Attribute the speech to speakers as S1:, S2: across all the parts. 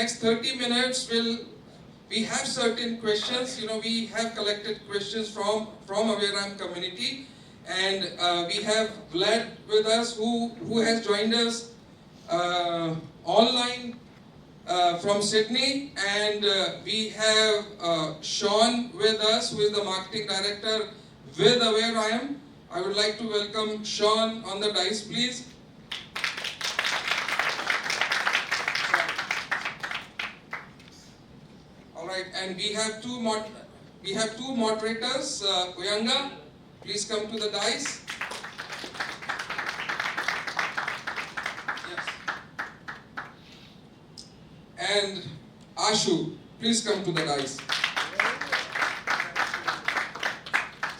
S1: next 30 minutes, we have certain questions. We have collected questions from awareim community, and we have Vlad with us who has joined us online from Sydney, and we have Sean with us, who is the marketing director with awareim. I would like to welcome Sean on the dais, please. All right, and we have two moderators. Uyanga, please come to the dais. Yes. And Ashu, please come to the dais.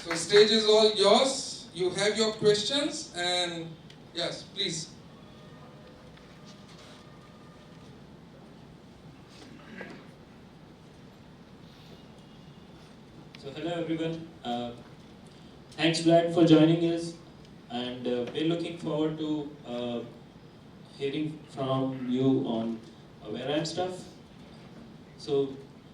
S1: So stage is all yours. You have your questions, and yes, please.
S2: So hello everyone. Thanks Vlad for joining us, and we're looking forward to hearing from you on awareim stuff. So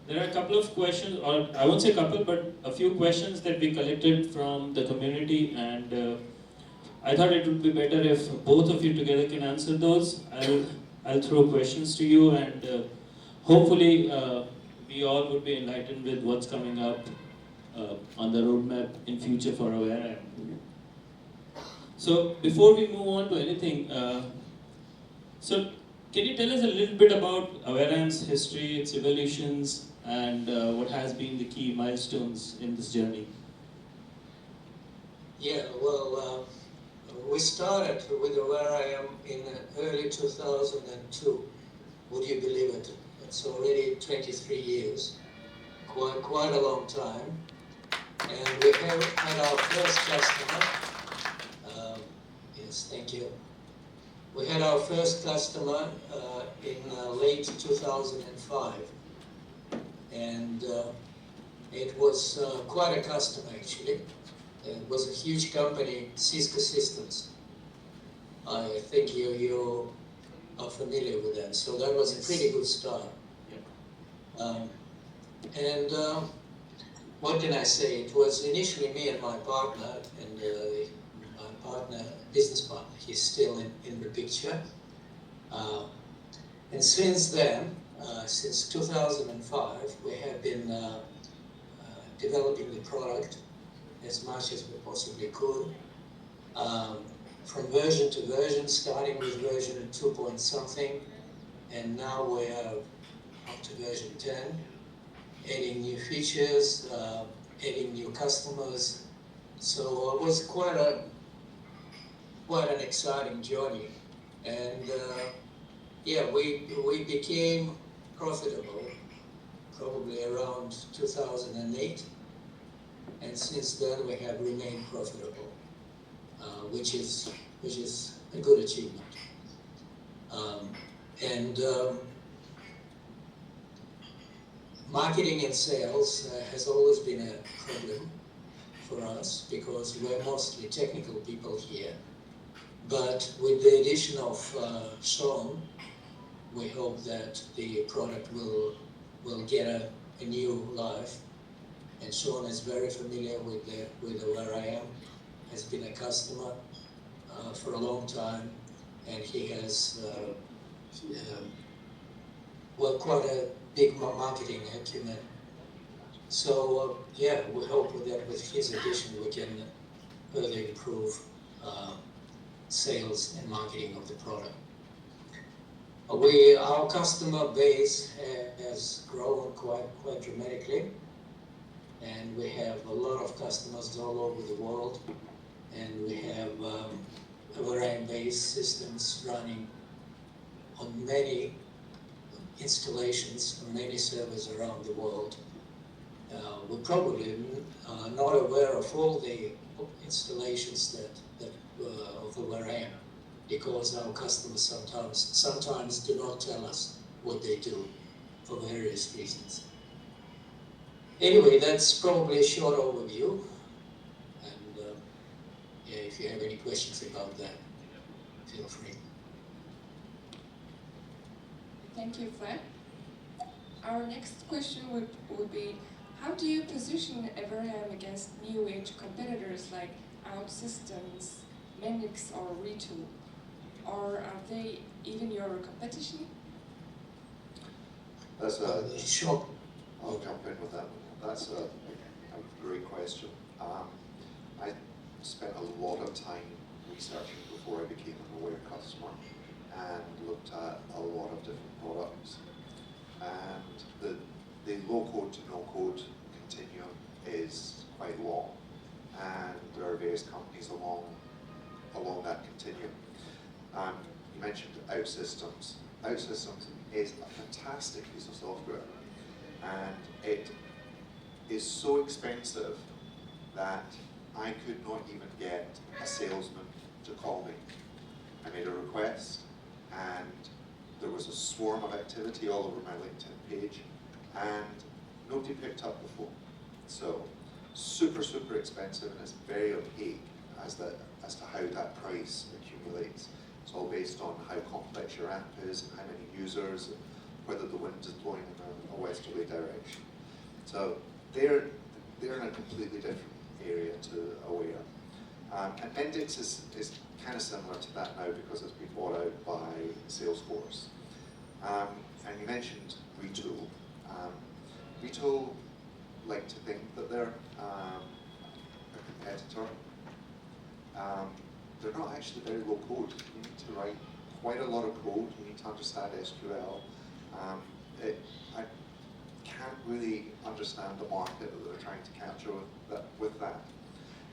S2: there are a couple of questions, or I won't say a couple, but a few questions that we collected from the community, and I thought it would be better if both of you together can answer those. I'll throw questions to you, and hopefully we all would be enlightened with what's coming up on the roadmap in future for awareim. So before we move on to anything, so can you tell us a little bit about awareim's history, its evolutions, and what has been the key milestones in this journey?
S3: Yeah, well, we started with awareim in early 2002. Would you believe it? It's already 23 years, quite a long time. And we had our first customer. Yes, thank you. We had our first customer in late 2005, and it was quite a customer actually. It was a huge company, Cisco Systems. I think you are familiar with that. So that was a pretty good start. And what can I say? It was initially me and my partner, and my partner, business partner, he's still in the picture. And since then, since 2005, we have been developing the product as much as we possibly could. From version to version, starting with version 2 point something, and now we are up to version 10. Adding new features, adding new customers. So it was quite an exciting journey. And yeah, we became profitable probably around 2008. And since then we have remained profitable, which is a good achievement. Marketing and sales has always been a problem for us because we're mostly technical people here. But with the addition of Sean, we hope that the product will get a new life. And Sean is very familiar with awareim, has been a customer for a long time, and he has quite a big marketing acumen. So yeah, we hope that with his addition we can further improve sales and marketing of the product. Our customer base has grown quite dramatically, and we have a lot of customers all over the world, and we have awareim-based systems running on many installations on many servers around the world. We're probably not aware of all the installations of awareim, because our customers sometimes do not tell us what they do for various reasons. Anyway, that's probably a short overview, and yeah, if you have any questions about that, feel free.
S4: Thank you, Fred. Our next question would be, how do you position awareim against new age competitors like OutSystems, Mendix or Retool? Or are they even your competition?
S5: That's a,
S3: Sure.
S5: I'll jump in with that one. That's a great question. I spent a lot of time researching before I became an Aware customer and looked at a lot of different products. And the low code to no code continuum is quite long, and there are various companies along that continuum. You mentioned OutSystems. OutSystems is a fantastic piece of software, and it is so expensive that I could not even get a salesman to call me. I made a request, and there was a swarm of activity all over my LinkedIn page, and nobody picked up the phone. So super, super expensive, and it's very opaque as to how that price accumulates. It's all based on how complex your app is, and how many users, and whether the wind is blowing in a westerly direction. So they're in a completely different area to Aware. And Mendix is kind of similar to that now because it's been bought out by Salesforce. And you mentioned Retool. Retool like to think that they're a competitor. They're not actually very low code. You need to write quite a lot of code. You need to understand SQL. I can't really understand the market that they're trying to capture with that.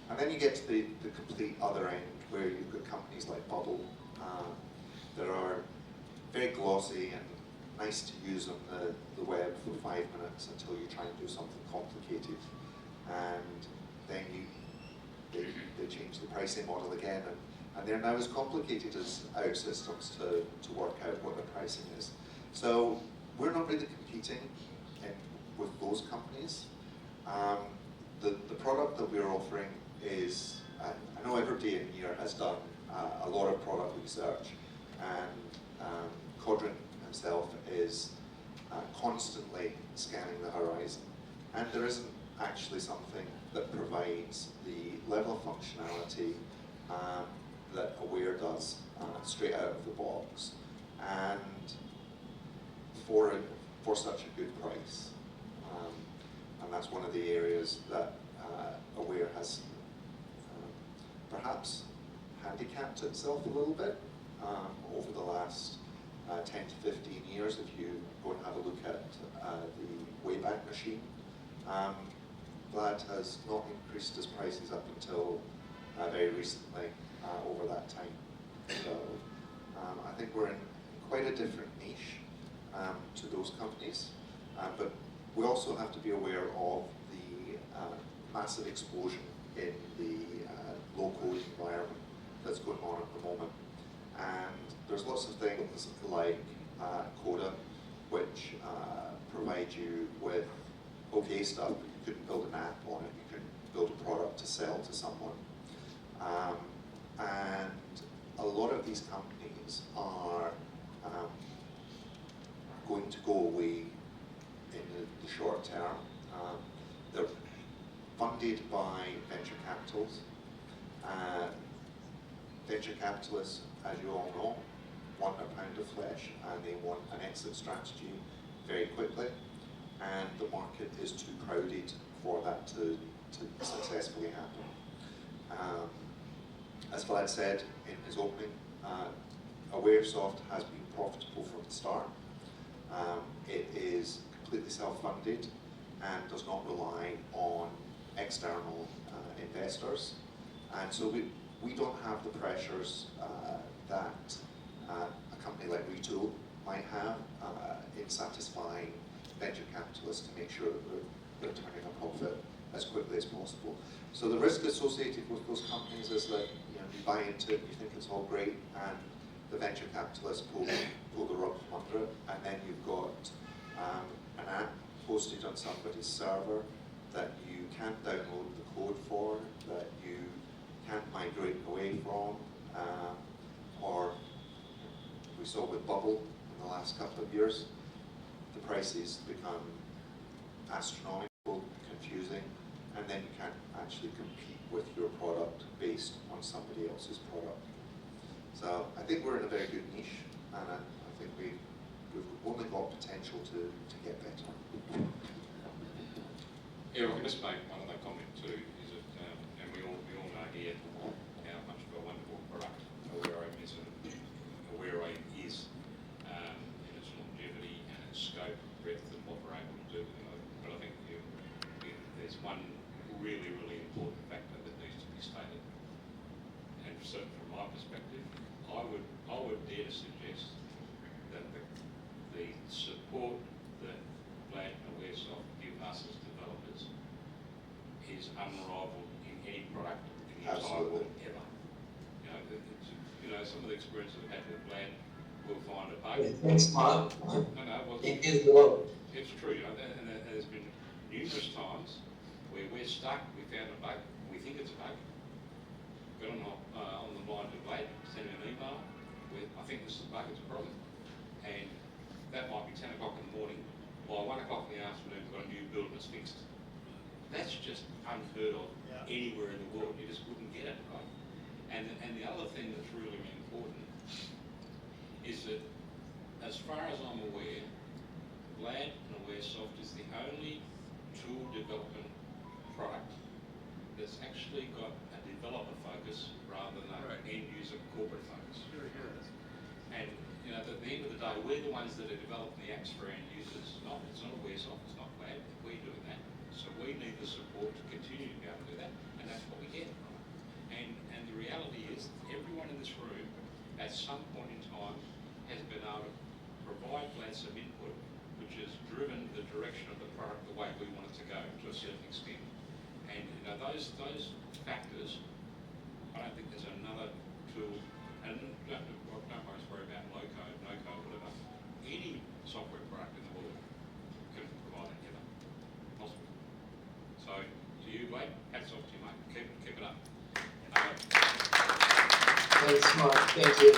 S5: And then you get to the complete other end, where you've got companies like Bubble that are very glossy and nice to use on the web for 5 minutes until you try and do something complicated. And then they change the pricing model again, and they're now as complicated as OutSystems to work out what their pricing is. So we're not really competing with those companies. The product that we're offering is, I know everybody in here has done a lot of product research, and Quadrant himself is constantly scanning the horizon, and there isn't actually something that provides the level of functionality that Aware does straight out of the box, and for such a good price. And that's one of the areas that Aware has perhaps handicapped itself a little bit over the last 10 to 15 years. If you go and have a look at the Wayback Machine, Vlad has not increased his prices up until very recently over that time. So I think we're in quite a different niche to those companies, but we also have to be aware of the massive explosion in the low-code environment that's going on at the moment. And there's lots of things like Coda, which provide you with okay stuff, but you couldn't build an app on it, you couldn't build a product to sell to someone. And a lot of these companies are going to go away in the short term. They're funded by venture capitals. Venture capitalists, as you all know, want a pound of flesh, and they want an exit strategy very quickly, and the market is too crowded for that to successfully happen. As Vlad said in his opening, AwareSoft has been profitable from the start. It is completely self-funded and does not rely on external investors, and so we don't have the pressures that a company like Retool might have in satisfying venture capitalists to make sure that they're turning a profit as quickly as possible. So the risk associated with those companies is that you buy into it, you think it's all great, and the venture capitalists pull the rug from under it, and then you've got an app hosted on somebody's server that you can't download the code for, that you can't migrate away from, or we saw with Bubble in the last couple of years, the prices become astronomical, confusing, and then you can't actually compete with your product based on somebody else's product. So I think we're in a very good niche, and I think we've only got potential to get better.
S6: Yeah, I can just make one other comment too, is that, and we all know here how much of a wonderful product awareim is, in its longevity and its scope, breadth, and what we're able to do with it. But I think there's one really, really important factor that needs to be stated, and certainly from my perspective, I would dare to suggest that the support that Vlad and Awaresoft give us as developers is unrivaled in any product in the entire world ever. Some of the experiences I've had with Vlad, we'll find a bug.
S3: Thanks, Mark.
S6: It's true, and there's been numerous times where we're stuck, we found a bug, we think it's a bug, got on the line to Vlad, send him an email with, I think this is a bug, it's a problem, and that might be 10 o'clock in the morning, by 1 o'clock in the afternoon we've got a new build that's fixed. That's just unheard of anywhere in the world, you just wouldn't get it, right? And the other thing that's really important is that, as far as I'm aware, Vlad and Awaresoft is the only tool development product that's actually got a developer focus rather than an end user corporate focus. And at the end of the day, we're the ones that are developing the apps for end users. It's not Awaresoft, it's not Vlad, we're doing that. So we need the support to continue to be able to do that, and that's what we get. And the reality is, everyone in this room, at some point in time, has been able to provide Vlad some input, which has driven the direction of the product the way we want it to go to a certain extent. And those factors, I don't think there's another tool, and don't worry about low code, no code, whatever. Any software product in the world can provide that together. Possible. So to you, Vlad, hats off to you, mate. Keep it up.
S3: Thanks, Mark. Thank you.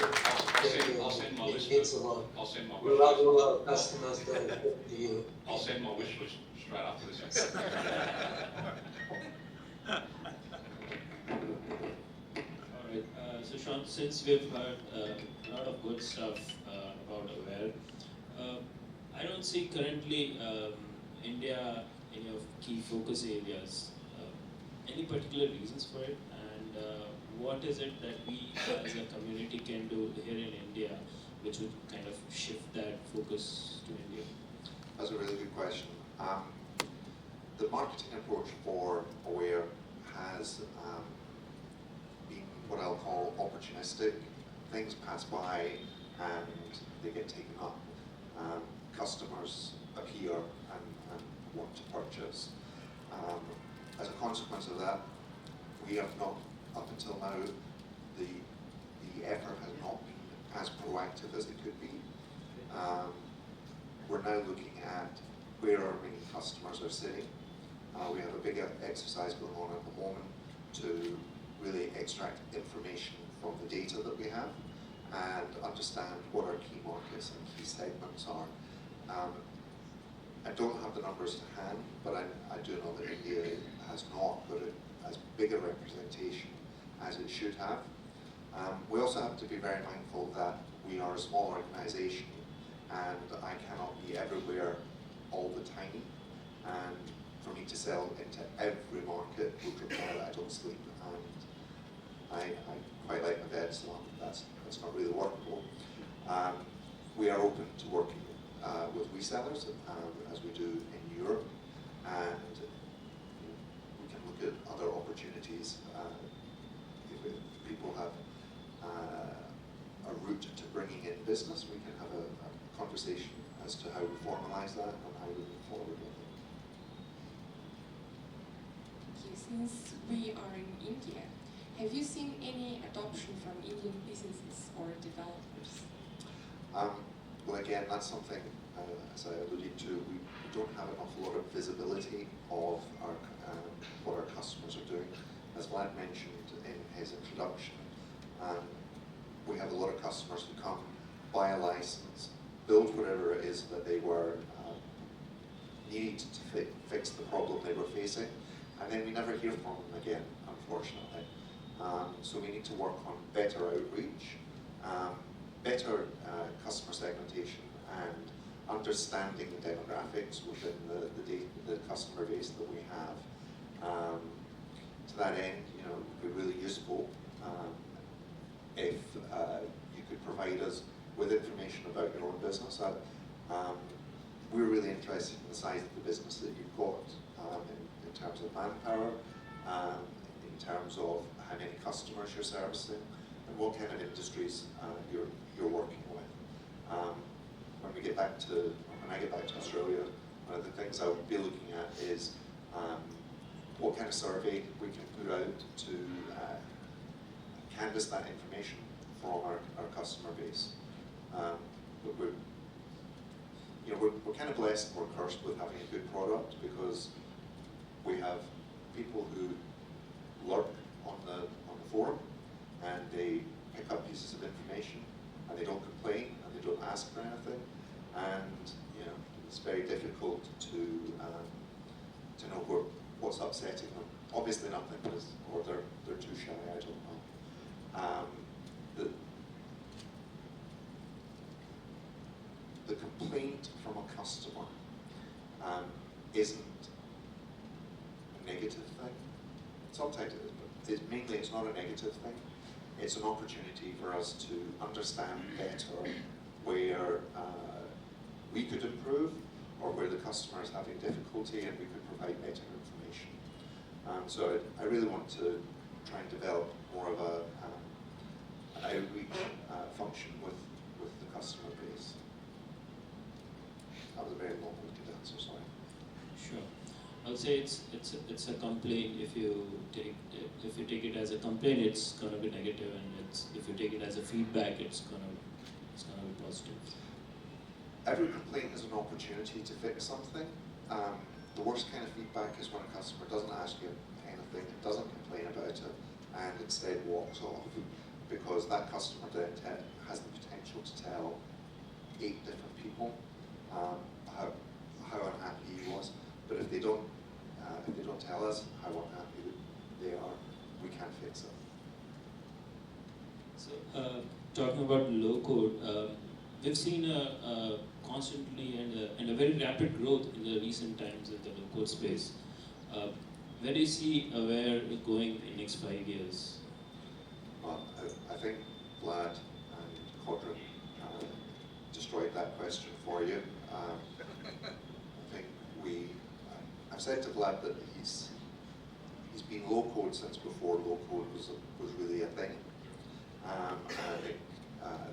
S6: I'll send my list.
S3: It's a lot.
S6: I'll send my
S3: We
S6: wish
S3: love
S6: list.
S3: a lot of customers that to you.
S6: I'll send my wish list straight after this.
S2: Alright, so Sean, since we've heard a lot of good stuff about Aware, I don't see currently India any of key focus areas. Any particular reasons for it, and what is it that we as a community can do here in India which would kind of shift that focus to India?
S5: That's a really good question. The marketing approach for Aware has been what I'll call opportunistic. Things pass by and they get taken up. Customers appear and want to purchase. As a consequence of that, we have not, up until now, the effort has not been as proactive as it could be. We're now looking at where our main customers are sitting. We have a big exercise going on at the moment to really extract information from the data that we have and understand what our key markets and key segments are. I don't have the numbers to hand, but I do know that India has not got as big a representation as it should have. We also have to be very mindful that we are a small organisation and I cannot be everywhere all the time. And for me to sell into every market would require that I don't sleep. And I quite like my bed, so that's not really workable. We are open to working with resellers, as we do in Europe, and we can look at other opportunities. If people have a route to bringing in business, we can have a conversation as to how we formalise that and how we move forward with it.
S4: Okay, since we are in India, have you seen any adoption from Indian businesses or developers?
S5: Well, again, that's something, as I alluded to, we don't have an awful lot of visibility of what our customers are doing. As Vlad mentioned in his introduction, we have a lot of customers who come, buy a license, build whatever it is that they were needed to fix the problem they were facing, and then we never hear from them again, unfortunately. So we need to work on better outreach, better customer segmentation, and understanding the demographics within the customer base that we have. To that end, you know, it would be really useful if you could provide us with information about your own business. We're really interested in the size of the business that you've got in terms of manpower, in terms of how many customers you're servicing, and what kind of industries you're working with. When I get back to Australia, one of the things I would be looking at is what kind of survey we can put out to canvass that information from our customer base. But we're kind of blessed and we're cursed with having a good product, because we have people who lurk on the forum and they pick up pieces of information and they don't complain and they don't ask for anything, and you know, it's very difficult to know what's upsetting them. Obviously nothing, or they're too shy, I don't know. The complaint from a customer isn't a negative thing. Sometimes it is, but mainly it's not a negative thing. It's an opportunity for us to understand better where we could improve, or where the customer is having difficulty, and we could provide better information. So I really want to try and develop more of an outreach function with the customer base. That was a very long-winded answer, sorry.
S2: Sure. I'll say it's a complaint. If you take it as a complaint, it's going to be negative, and if you take it as a feedback, it's going to be positive.
S5: Every complaint is an opportunity to fix something. The worst kind of feedback is when a customer doesn't ask you anything, doesn't complain about it, and instead walks off, because that customer then has the potential to tell 8 different people how unhappy he was. But if they don't tell us how unhappy they are, we can't fix it.
S2: So, talking about low code, we've seen a constantly and a very rapid growth in the recent times in the low code space. Where do you see Aware going in the next 5 years?
S5: Well, I think Vlad and Codrin destroyed that question for you. I think I've said to Vlad that he's been low code since before low code was really a thing. And I think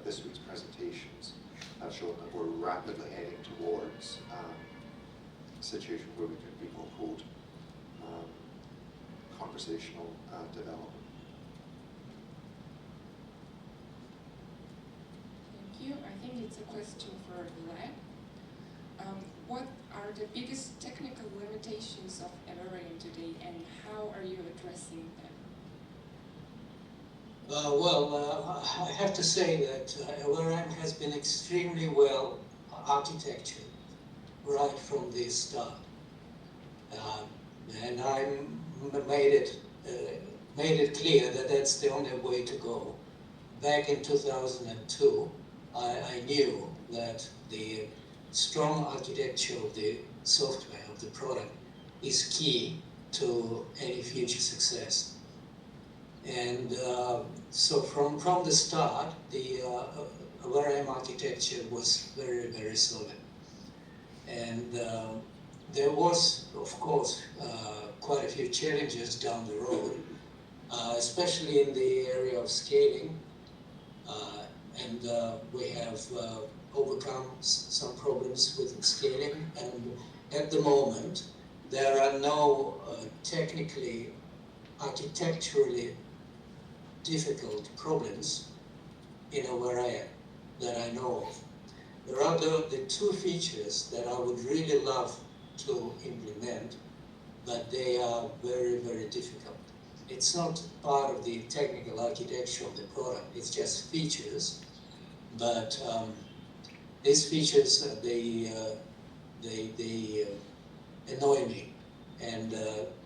S5: this week's presentations have shown that we're rapidly heading towards a situation where we can be low code conversational development.
S4: Thank you. I think it's a question for Vlad. What are the biggest technical limitations of awareim today, and how are you addressing them?
S3: I have to say that awareim has been extremely well architectured right from the start, and I made it clear that that's the only way to go. Back in 2002, I knew that the strong architecture of the software, of the product, is key to any future success. And so from the start, the awareim architecture was very, very solid. And there was, of course, quite a few challenges down the road, especially in the area of scaling. And we have overcome some problems with scaling. And at the moment, there are no technically, architecturally difficult problems in awareim that I know of. There are the 2 features that I would really love to implement, but they are very, very difficult. It's not part of the technical architecture of the product, it's just features. But these features, they annoy me. And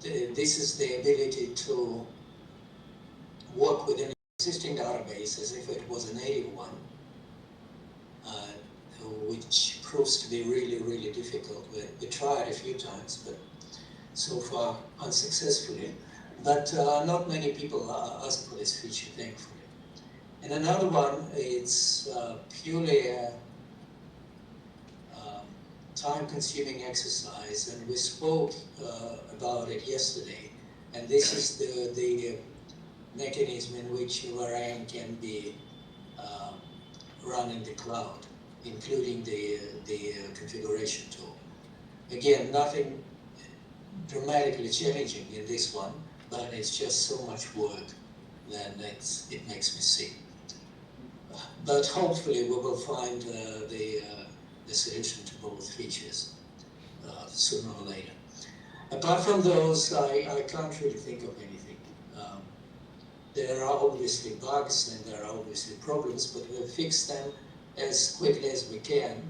S3: this is the ability to work with an existing database as if it was a native one, which proves to be really, really difficult. We tried a few times, but so far unsuccessfully. But not many people ask for this feature, thankfully. And another one, it's purely a time-consuming exercise, and we spoke about it yesterday. And this is the mechanism in which awareim can be run in the cloud, including the configuration tool. Again, nothing dramatically challenging in this one, but it's just so much work that it makes me sick. But hopefully we will find the solution to both features sooner or later. Apart from those, I can't really think of anything. There are obviously bugs and there are obviously problems, but we'll fix them as quickly as we can,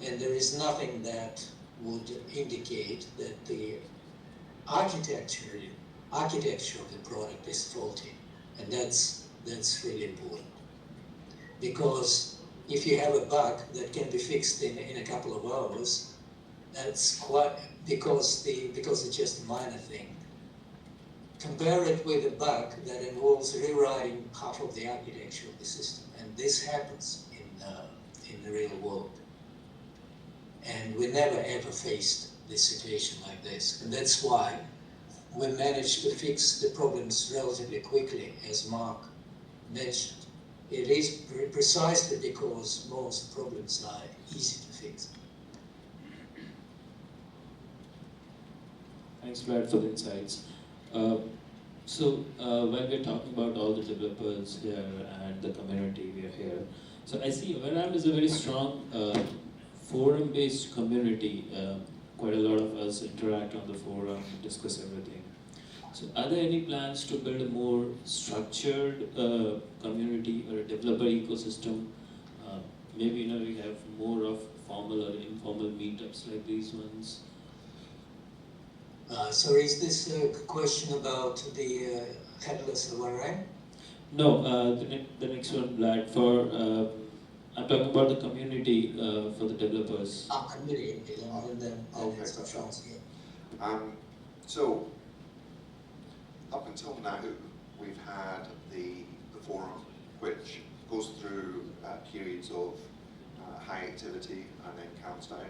S3: and there is nothing that would indicate that the architecture of the product is faulty, and that's really important. Because if you have a bug that can be fixed in a couple of hours, that's quite, because it's just a minor thing. Compare it with a bug that involves rewriting half of the architecture of the system, and this happens in the real world. And we never ever faced this situation like this, and that's why we managed to fix the problems relatively quickly, as Mark mentioned. It is precisely because most problems are easy to fix.
S2: Thanks, Brad, for the insights. So when we're talking about all the developers here and the community we are here, so I see awareim is a very strong forum-based community. Quite a lot of us interact on the forum, discuss everything. So are there any plans to build a more structured community or a developer ecosystem? Maybe we have more of formal or informal meetups like these ones.
S3: So is this a question about the headless awareim?
S2: No, the next one, Vlad, for I'm talking about the community for the developers.
S3: Community, and then
S5: Okay,
S3: stuff
S5: sure.
S3: else, yeah.
S5: So, up until now, we've had the forum, which goes through periods of high activity and then calms down.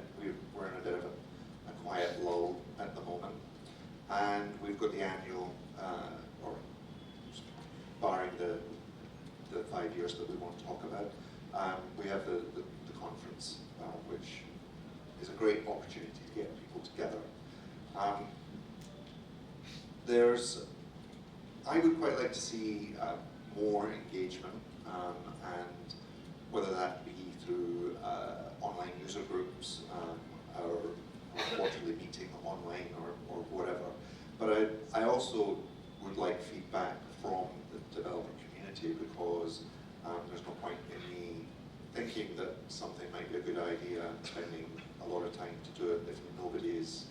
S5: We're in a bit of a quiet lull at the moment. And we've got the annual, or barring the 5 years that we won't talk about, we have the conference, which is a great opportunity to get people together. I would quite like to see more engagement, and whether that be through online user groups, or quarterly meeting online or whatever. But I also would like feedback from the developer community, because there's no point in me thinking that something might be a good idea and spending a lot of time to do it if nobody is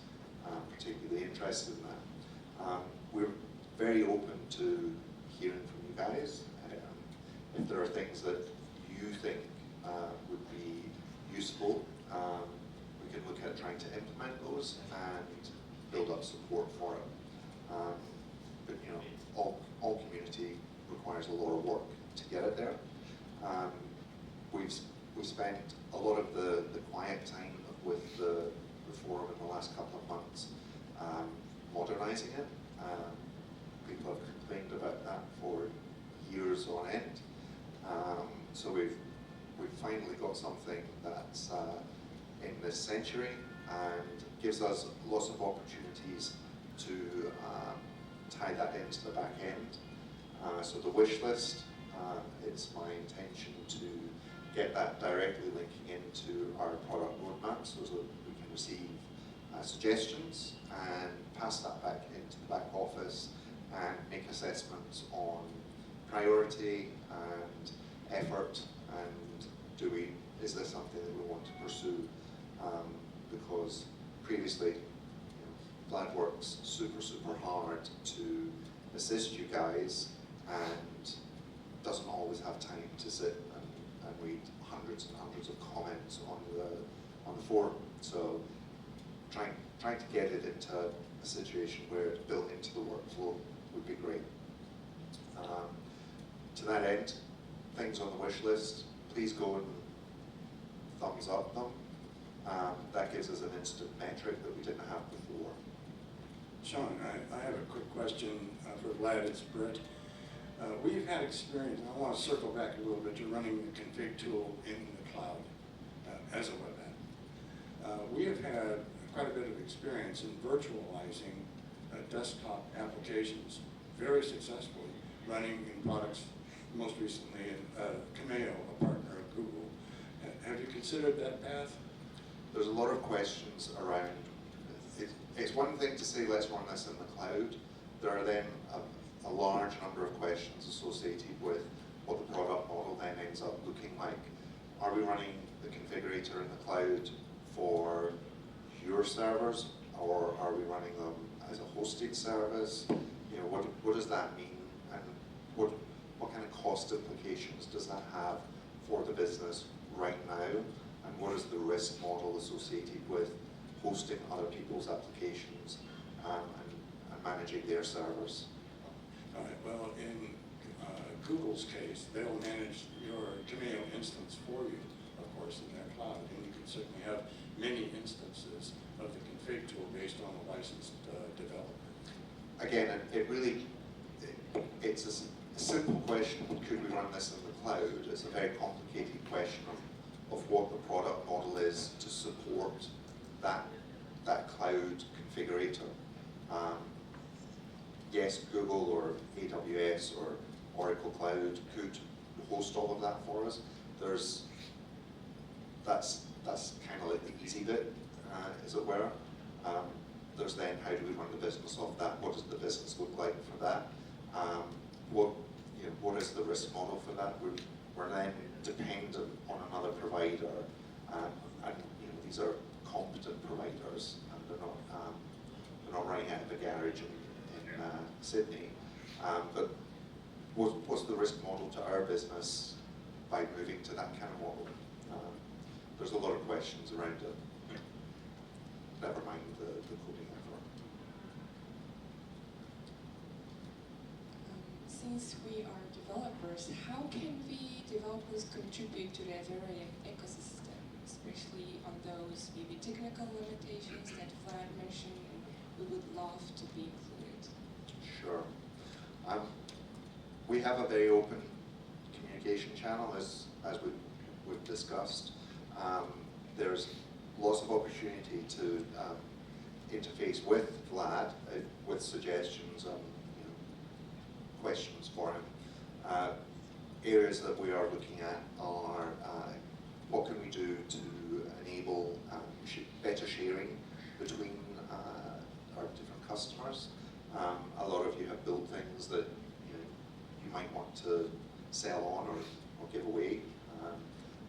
S5: particularly interested in that. We're very open to hearing from you guys. If there are things that you think would be useful, we can look at trying to implement those and build up support for it. But all community requires a lot of work to get it there. We've spent a lot of the quiet time with the forum in the last couple of months modernizing it. People have complained about that for years on end. So we've finally got something that's in this century and gives us lots of opportunities to tie that into the back end. So the wish list, it's my intention to get that directly linking into our product roadmap so that we can receive suggestions and pass that back into the back office and make assessments on priority and effort, and is this something that we want to pursue? Because previously Vlad works super hard to assist you guys and doesn't always have time to sit and read hundreds and hundreds of comments on the forum. So trying to get it into a situation where it's built into the workflow would be great. To that end, things on the wish list, please go and thumbs up them. That gives us an instant metric that we didn't have before.
S7: Sean, I have a quick question for Vlad. It's Brett. We've had experience, and I want to circle back a little bit to running the config tool in the cloud as a web app. We have had quite a bit of experience in virtualizing desktop applications very successfully, running in products, most recently in Cameo, a partner of Google. Have you considered that path?
S5: There's a lot of questions around. It's one thing to say, let's run this in the cloud. There are then a large number of questions associated with what the product model then ends up looking like. Are we running the configurator in the cloud for your servers, or are we running them as a hosted service? You know, what does that mean, and what kind of cost implications does that have for the business right now, and what is the risk model associated with hosting other people's applications and managing their servers?
S7: All right, well, in Google's case, they'll manage your Cameo instance for you, of course, in their cloud, and you can certainly have many instances of the config tool based on a licensed developer.
S5: Again, it's a simple question, could we run this in the cloud? It's a very complicated question of what the product model is to support that cloud configurator. Yes, Google or AWS or Oracle Cloud could host all of that for us. That's kind of like the easy bit, as it were. There's then how do we run the business of that? What does the business look like for that? What is the risk model for that? We're then dependent on another provider, and these are competent providers, and they're not running out of a garage in Sydney. But what's the risk model to our business by moving to that kind of model? There's a lot of questions around it. Never mind the coding effort.
S4: Since we are developers, how can we developers contribute to the Awareim ecosystem, especially on those maybe technical limitations that Vlad mentioned, and we would love to be included?
S5: Sure. We have a very open communication channel, as we've discussed. There's lots of opportunity to interface with Vlad with suggestions and questions for him. Areas that we are looking at are what can we do to enable better sharing between our different customers. A lot of you have built things that you might want to sell on or give away.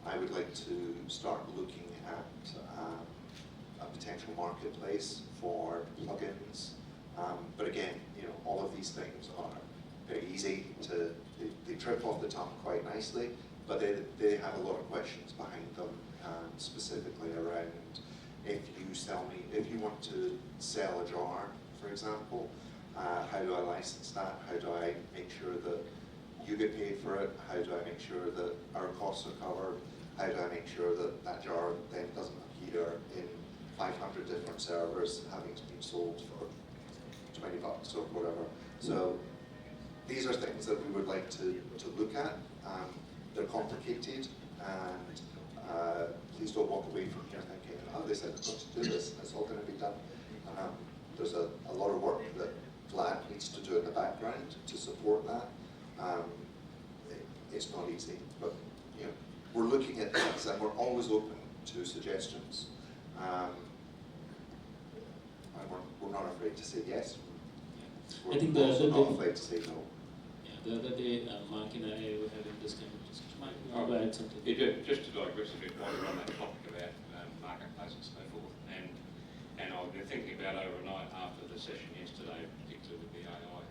S5: I would like to start looking at a potential marketplace for plugins. But again, all of these things are very easy to, they trip off the tongue quite nicely, but they have a lot of questions behind them, specifically around if you want to sell a jar, for example, how do I license that? How do I make sure that you get paid for it? How do I make sure that our costs are covered? How do I make sure that that jar then doesn't appear in 500 different servers having been sold for $20 or whatever? So these are things that we would like to look at. They're complicated, and please don't walk away from here thinking, oh, they said it's going to do this, and it's all going to be done. There's a lot of work that Vlad needs to do in the background to support that. It's not easy, but we're looking at things, and we're always open to suggestions. And we're not afraid to say yes.
S2: I think
S5: we're also not afraid to say no.
S2: Yeah, the other day, Mark and I were having this kind of discussion. Mark, you want to add something?
S6: Yeah, just to digress a bit while we're on that topic about marketplace and so forth. And And I've been thinking about overnight after the session yesterday, particularly with the AI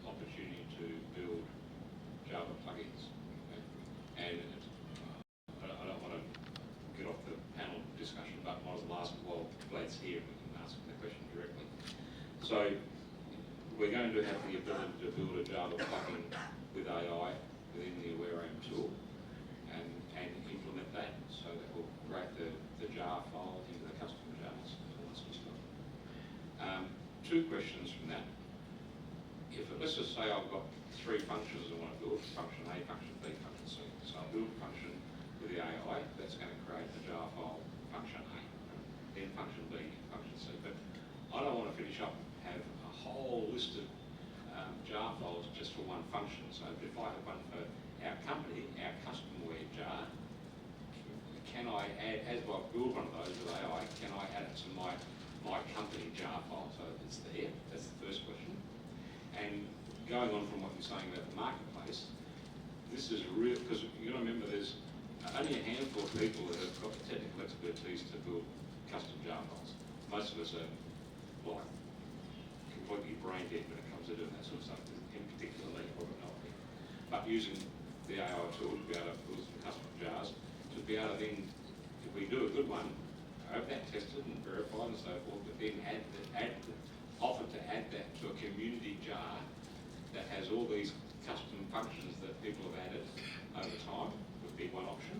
S6: opportunity to build Java plugins. Okay? And I don't want to get off the panel discussion, but I was asked, well, Vlad's here, we can ask the question directly. So we're going to have the ability to build a Java plugin with AI within the awareim tool and implement that, so that will create the jar file into the custom jars and all that sort of stuff. Two questions from that. Let's just say I've got three functions I want to build, function A, function B, function C. So I'll build a function with the AI, that's going to create a jar file, function A, then function B, function C. But I don't want to finish up and have a whole list of jar files just for one function. So if I have one for our company, our customware jar, can I add, as I build one of those with AI, can I add it to my company jar file so it's there? That's the first question. And going on from what you're saying about the marketplace, this is real, because you've got to remember there's only a handful of people that have got the technical expertise to build custom jar files. Most of us are like completely brain dead when it comes to doing that sort of stuff, in particular me, probably not me. But using the AI tool to be able to build some custom jars, to be able to then, if we do a good one, have that tested and verified and so forth, but then offer to add that to a community jar that has all these custom functions that people have added over time would be one option.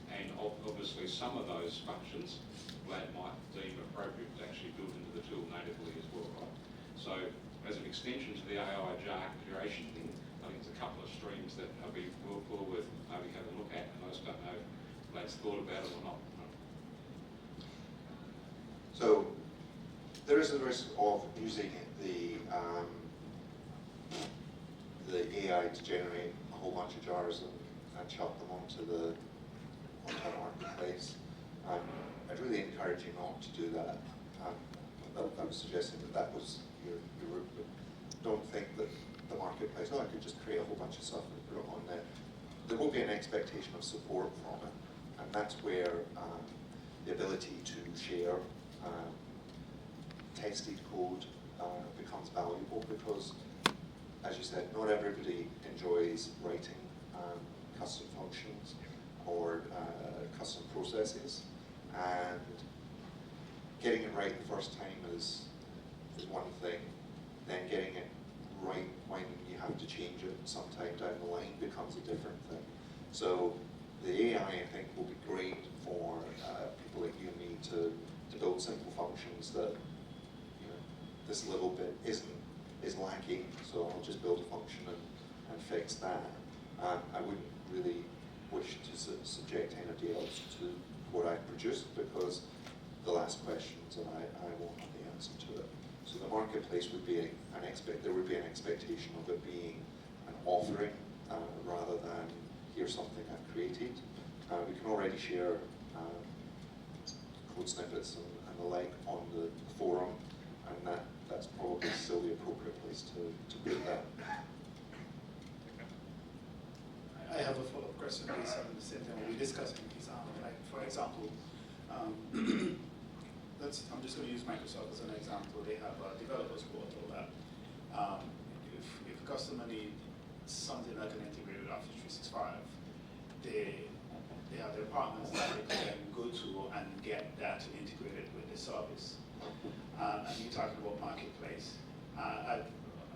S6: And obviously some of those functions Vlad might deem appropriate to actually build into the tool natively as well, right? So as an extension to the AI jar creation thing, I think there's a couple of streams that I'd be well worth maybe having a look at, and I just don't know if Vlad's thought about it or not.
S5: So there is a risk of using the AI to generate a whole bunch of jars and chuck them onto our marketplace. I'd really encourage you not to do that. I was suggesting that was your route, but don't think that the marketplace, I could just create a whole bunch of stuff and put it on there. There will be an expectation of support from it, and that's where the ability to share tested code becomes valuable, because, as you said, not everybody enjoys writing custom functions or custom processes, and getting it right the first time is one thing, then getting it right when you have to change it sometime down the line becomes a different thing. So the AI, I think, will be great for people like you and me to build simple functions that, you know, this little bit is lacking, so I'll just build a function and fix that. I wouldn't really wish to subject anybody else to what I produced, because the last questions and I won't have the answer to it. So the marketplace would be there would be an expectation of it being an offering rather than here's something I've created. We can already share code snippets and the like on the forum, and that's probably still the appropriate place to put that.
S8: I have a follow-up question based on the same thing we're discussing. Like, for example, I'm just going to use Microsoft as an example. They have a developers portal that if a customer needs something that can integrate with Office 365, they have their partners that they can go to and get that integrated with the service. And you're talking about marketplace.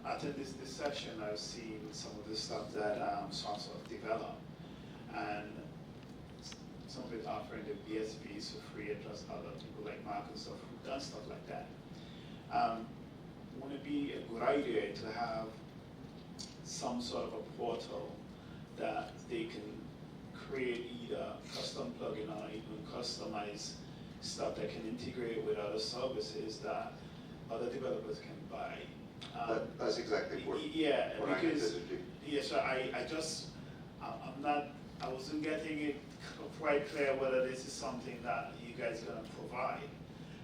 S8: After this session, I've seen some of the stuff that SoftServ developed, and some of it offering the BSVs for free, and just other people like Mark and stuff who've done stuff like that. Would it be a good idea to have some sort of a portal that they can create either custom plugin or even customize stuff that can integrate with other services that other developers can buy?
S5: That's exactly what I envisaged.
S8: Yeah, so I wasn't getting it quite clear whether this is something that you guys are going to provide.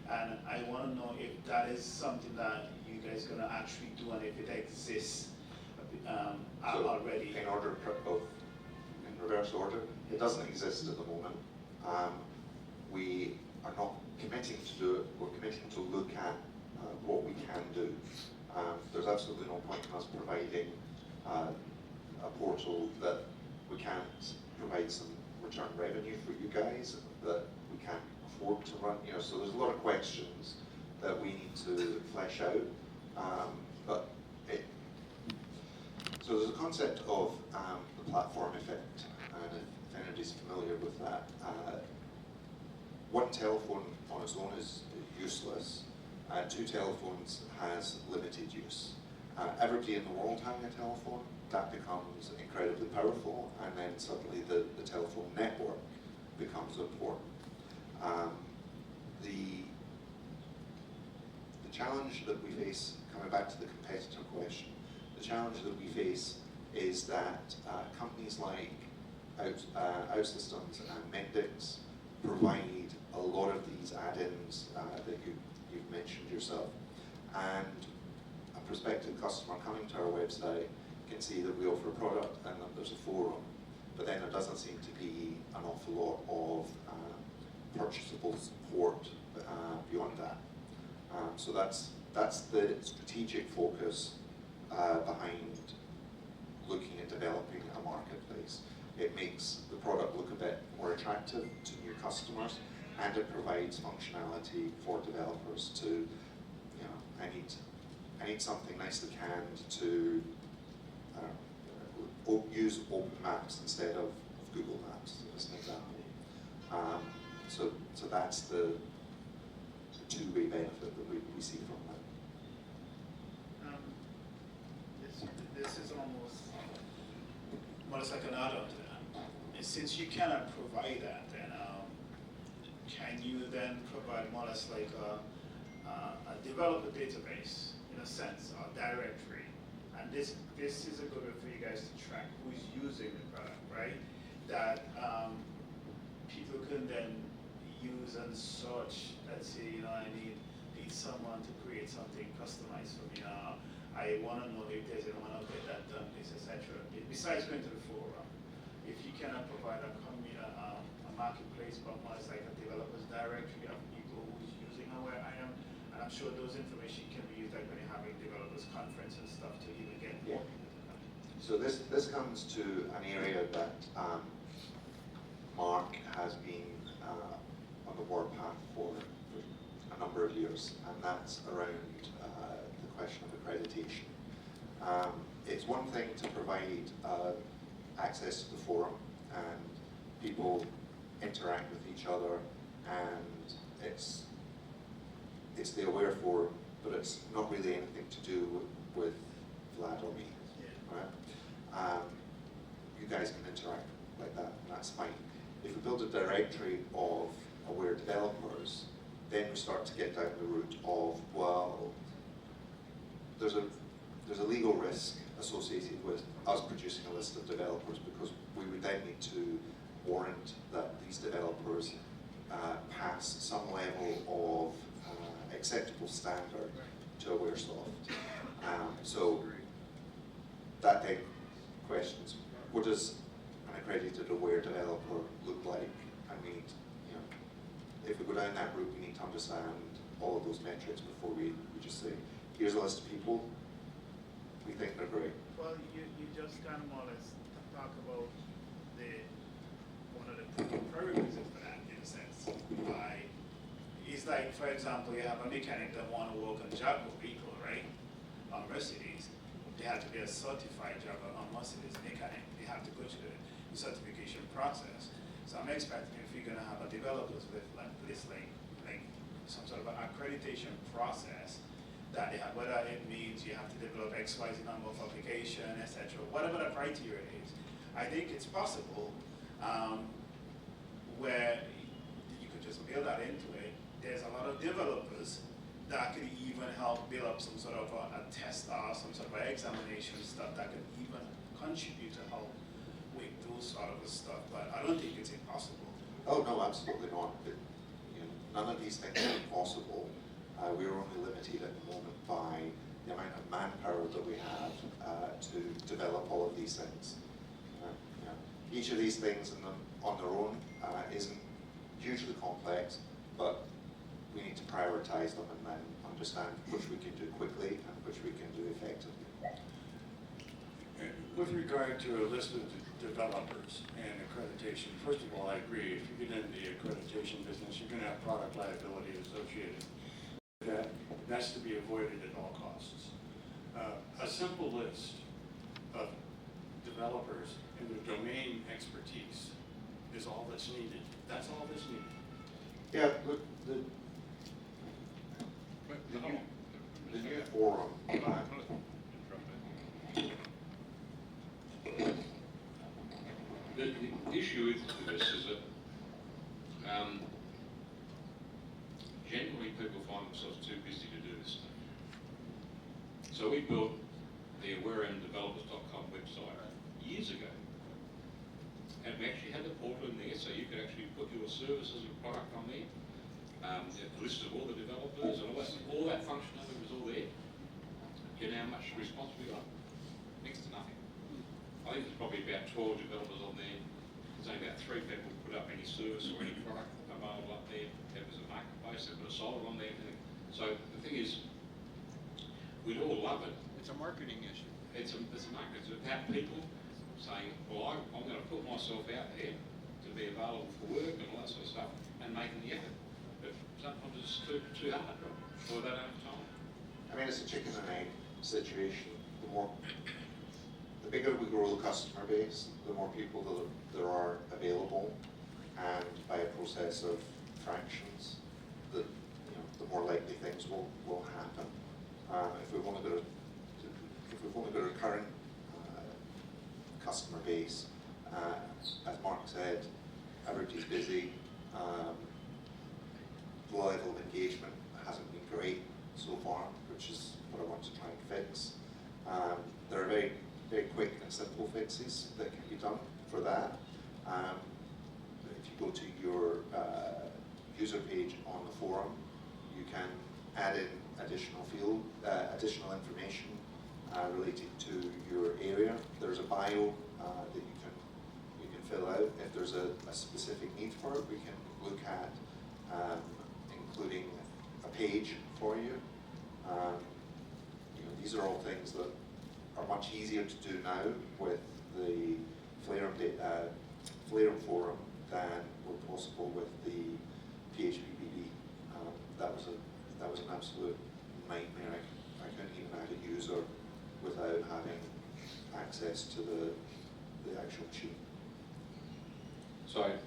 S8: And I want to know if that is something that you guys are going to actually do, and if it exists already.
S5: In reverse order, it doesn't exist at the moment. We are not committing to do it. We're committing to look at what we can do. There's absolutely no point in us providing a portal that we can't provide some return revenue for you guys, that we can't afford to run. So there's a lot of questions that we need to flesh out. So there's a concept of the platform effect, and if anybody's familiar with that, one telephone on its own is useless. Two telephones has limited use. Everybody in the world having a telephone, that becomes incredibly powerful, and then suddenly the telephone network becomes important. The challenge that we face, coming back to the competitor question, the challenge that we face is that companies like OutSystems and Mendix provide a lot of these add-ins that you've mentioned yourself. And a prospective customer coming to our website can see that we offer a product and that there's a forum, but then there doesn't seem to be an awful lot of purchasable support beyond that. So that's the strategic focus behind looking at developing a marketplace. It makes the product look a bit more attractive to new customers, and it provides functionality for developers to, I need something nicely canned to use Open Maps instead of Google Maps, as an example. So that's the two-way benefit that we see from that.
S8: This is almost like an add-on to that. And since you cannot provide that, then can you then provide more or less like a developer database, in a sense, or directory? And this is a good way for you guys to track who's using the product, right? That people can then use and search. Let's say, I need someone to create something customized for me. I want to know if there's anyone out there that done this, etc. Besides going to the forum, if you cannot provide a marketplace, but more as like a developer's directory of people who's using awareim, and I'm sure those information can be used like when you're having developers conference and stuff to even get more people to come.
S5: So this comes to an area that Mark has been on the warpath for a number of years, and that's around the question of accreditation. It's one thing to provide access to the forum and people interact with each other, and it's the Aware forum, but it's not really anything to do with Vlad or me, right? You guys can interact like that, and that's fine. If we build a directory of Aware developers, then we start to get down the route of, well, there's a legal risk associated with us producing a list of developers, because we would then need to warrant that these developers pass some level of acceptable standard to AwareSoft. So that then questions, what does an accredited Aware developer look like? And we need, if we go down that route, we need to understand all of those metrics before we just say, here's a list of people, we think they're great.
S8: Well, you just kind of more or less talk about one of the prerequisites for that, in a sense. It's like, for example, you have a mechanic that want to work on Jaipur vehicle, right? On Mercedes, they have to be a certified Jaipur on Mercedes mechanic. They have to go to the certification process. So I'm expecting if you're going to have a developers with like this, like some sort of an accreditation process that they have, whether it means you have to develop XYZ number of application, etc., whatever the criteria is, I think it's possible where you could just build that into it. There's a lot of developers that could even help build up some sort of a test or some sort of examination stuff that could even contribute to help with those sort of stuff, but I don't think it's impossible.
S5: Oh no, absolutely not. None of these things are impossible. We're only limited at the moment by the amount of manpower that we have to develop all of these things. Each of these things on their own isn't hugely complex, but we need to prioritize them and then understand which we can do quickly and which we can do effectively.
S7: With regard to a list of developers and accreditation, first of all, I agree. If you get into the accreditation business, you're going to have product liability associated with that. That's to be avoided at all costs. A simple list of developers and their domain expertise is all that's needed. That's all that's needed.
S5: Yeah, look, the new forum.
S6: The issue with this is that generally people find themselves too busy to do this stuff. So we built the awareimdevelopers.com website years ago. And we actually had the portal in there so you could actually put your services and product on there. A list of all the developers and all that functionality was all there. Do you know how much response we got? Next to nothing. I think there's probably about 12 developers on there. There's only about 3 people put up any service or any product available up there. There was a marketplace, they put a solar on there. So the thing is, we'd all love it.
S9: It's a marketing issue.
S6: It's a market. It's about people saying, well, I'm going to put myself out there to be available for work and all that sort of stuff and making the effort. But sometimes it's too hard, or they don't have time.
S5: I mean, it's a chicken and egg situation. The bigger we grow the customer base, the more people that there are available, and by a process of fractions, the more likely things will happen. If we've only got a current customer base, as Mark said, everybody's busy. The level of engagement hasn't been great so far, which is what I want to try and fix. There are very, very quick and simple fixes that can be done for that. If you go to your user page on the forum, you can add in additional additional information related to your area. There's a bio that you can fill out. If there's a specific need for it, we can look at including a page for you. These are all things that are much easier to do now with the Flareum forum than were possible with the PHPBB. That was an absolute nightmare. I couldn't even add a user without having access to the actual machine.
S6: So, I'm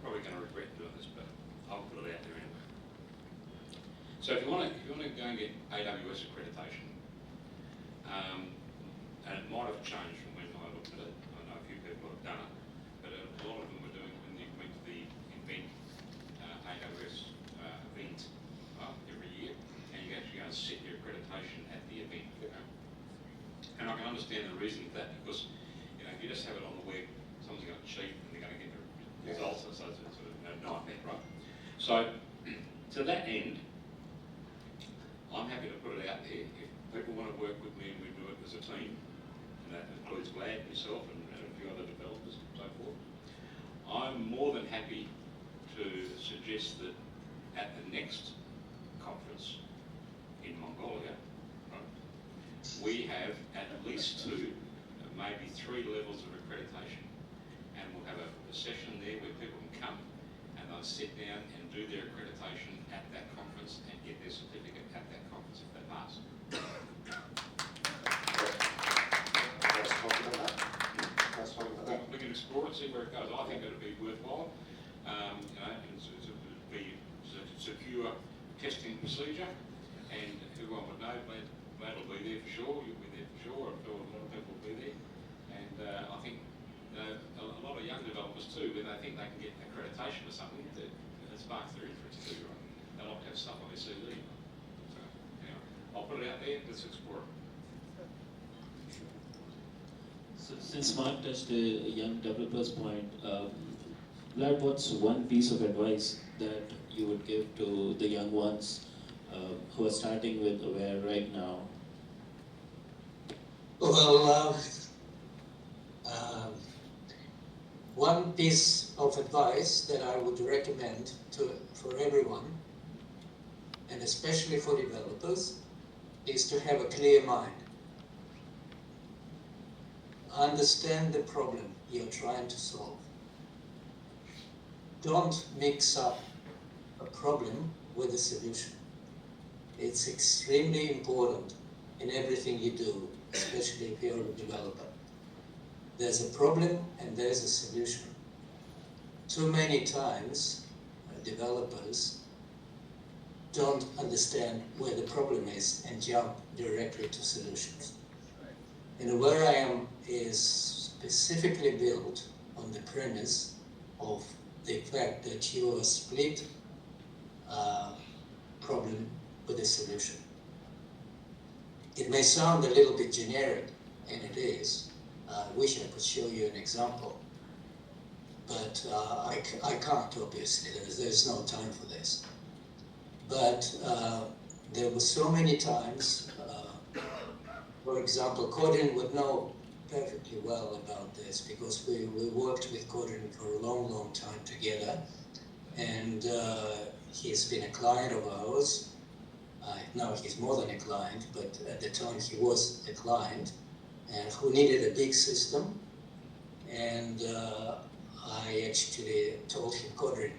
S6: probably going to regret doing this, but I'll put it out there anyway. So if you want to go and get AWS accreditation, and it might have changed from when I looked at it. I know a few people have done it, but a lot of them were doing when you went to the event, AWS event every year, and you actually go and set your accreditation at the event. And I can understand the reason for that, because if you just have it on the web, someone's going to cheat and they're going to get the results, and so it's sort of a nightmare, right? So to that end, I'm happy to put it out there. If people want to work with me and we do it as a team, and that includes Vlad, myself, and a few other developers and so forth, I'm more than happy to suggest that at the next conference in Mongolia, right, we have at least 2, maybe 3 levels of accreditation, and we'll have a session there where people can come and they'll sit down and do their accreditation at that conference and get their certificate at that conference if they pass.
S5: Let's talk about that.
S6: We can explore it, see where it goes. I think it'll be worthwhile. It'll be a secure testing procedure, and everyone would know Vlad will be there for sure. You'll be there for sure. I'm sure a lot of people will be there, and I think a lot of young developers too, when they think they can get accreditation or something, it sparks their interest too, right? They like to have stuff on their CV. So, I'll put it out there. Let's explore it.
S2: So since Mark touched the young developers point, Vlad, what's one piece of advice that you would give to the young ones who are starting with Aware right now?
S3: Well, One piece of advice that I would recommend for everyone, and especially for developers, is to have a clear mind. Understand the problem you're trying to solve. Don't mix up a problem with a solution. It's extremely important in everything you do, especially if you're a developer. There's a problem and there's a solution. Too many times, developers don't understand where the problem is and jump directly to solutions. And AwareIM is specifically built on the premise of the fact that you are split problem with a solution. It may sound a little bit generic, and it is. I wish I could show you an example, but I can't, obviously. There's no time for this. But there were so many times, for example, Codin would know perfectly well about this because we worked with Codin for a long, long time together, and he's been a client of ours. Now he's more than a client, but at the time he was a client, and who needed a big system. And I actually told him, Codin,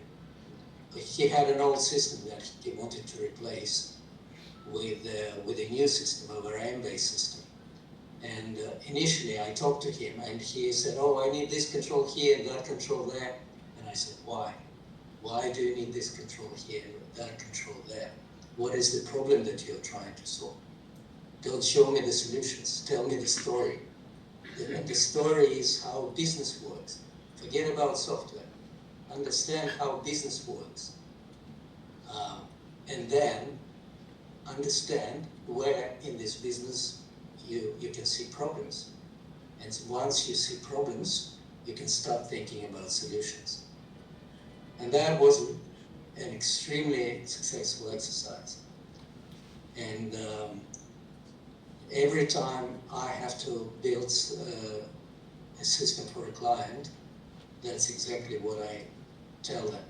S3: he had an old system that he wanted to replace with a new system, a AIM-based system. And initially I talked to him, and he said, oh, I need this control here and that control there. And I said, why? Why do you need this control here and that control there? What is the problem that you're trying to solve? Don't show me the solutions, tell me the story. And the story is how business works. Forget about software. Understand how business works. And then understand where in this business you can see problems. And once you see problems, you can start thinking about solutions. And that was an extremely successful exercise. And every time I have to build a system for a client, that's exactly what I tell them.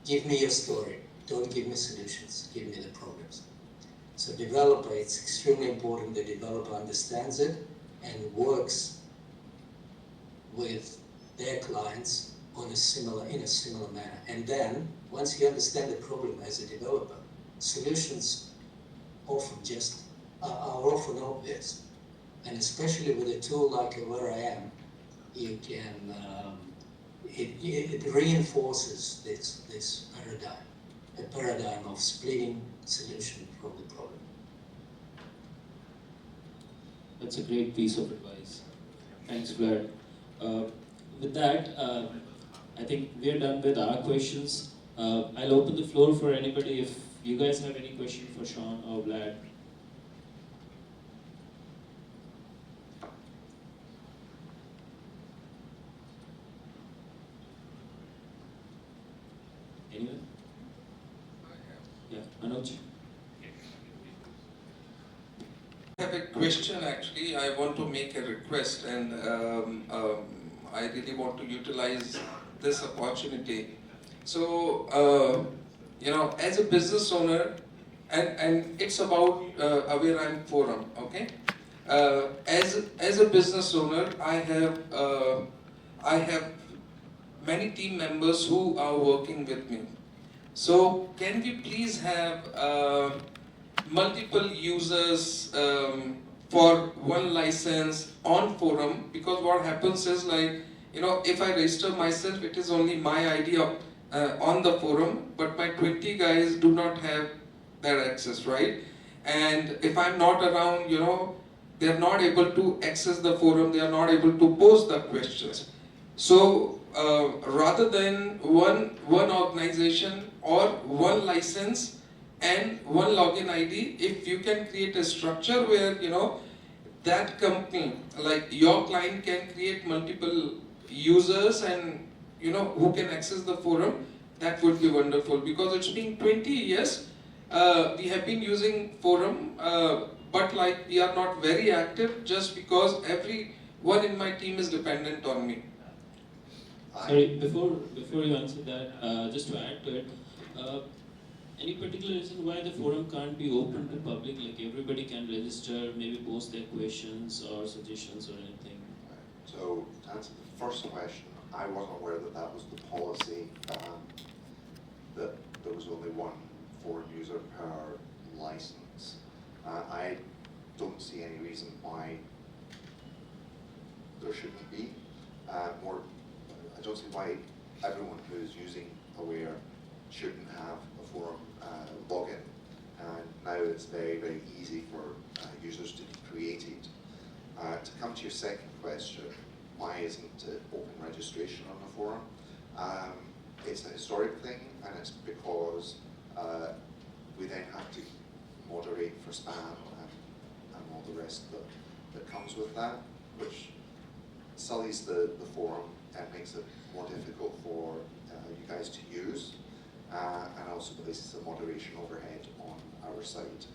S3: Give me your story. Don't give me solutions. Give me the problems. So developer, it's extremely important the developer understands it and works with their clients in a similar manner. And then, once you understand the problem as a developer, solutions often are often obvious. And especially with a tool like AwareIM, you can it reinforces this paradigm, a paradigm of splitting solution from the problem.
S2: That's a great piece of advice. Thanks, Vlad. With that, I think we're done with our questions. I'll open the floor for anybody if you guys have any question for Sean or Vlad. Anyone? Yeah, Manoj.
S1: I have a question actually. I want to make a request, and I really want to utilize this opportunity. So, as a business owner, and it's about AwareIM Forum, okay? As a business owner, I have many team members who are working with me. So, can we please have multiple users for one license on forum? Because what happens is, like, if I register myself, it is only my ID on the forum, but my 20 guys do not have that access, right? And if I'm not around, they're not able to access the forum, they are not able to pose the questions. So rather than one organization or one license and one login ID, if you can create a structure where, that company, like your client, can create multiple users and, who can access the forum, that would be wonderful. Because it's been 20 years, we have been using forum, but like we are not very active just because everyone in my team is dependent on me.
S2: Sorry, before you answer that, just to add to it, any particular reason why the forum can't be open to public? Like everybody can register, maybe post their questions or suggestions or anything.
S5: So to answer the first question, I wasn't aware that that was the policy, that there was only one forum user per license. I don't see any reason why there shouldn't be. I don't see why everyone who is using Aware shouldn't have a forum login. And now it's very, very easy for users to be created. To come to your second question, why isn't it open registration on the forum? It's a historic thing, and it's because we then have to moderate for spam and all the rest that comes with that, which sullies the forum and makes it more difficult for you guys to use, and also places a moderation overhead on our site.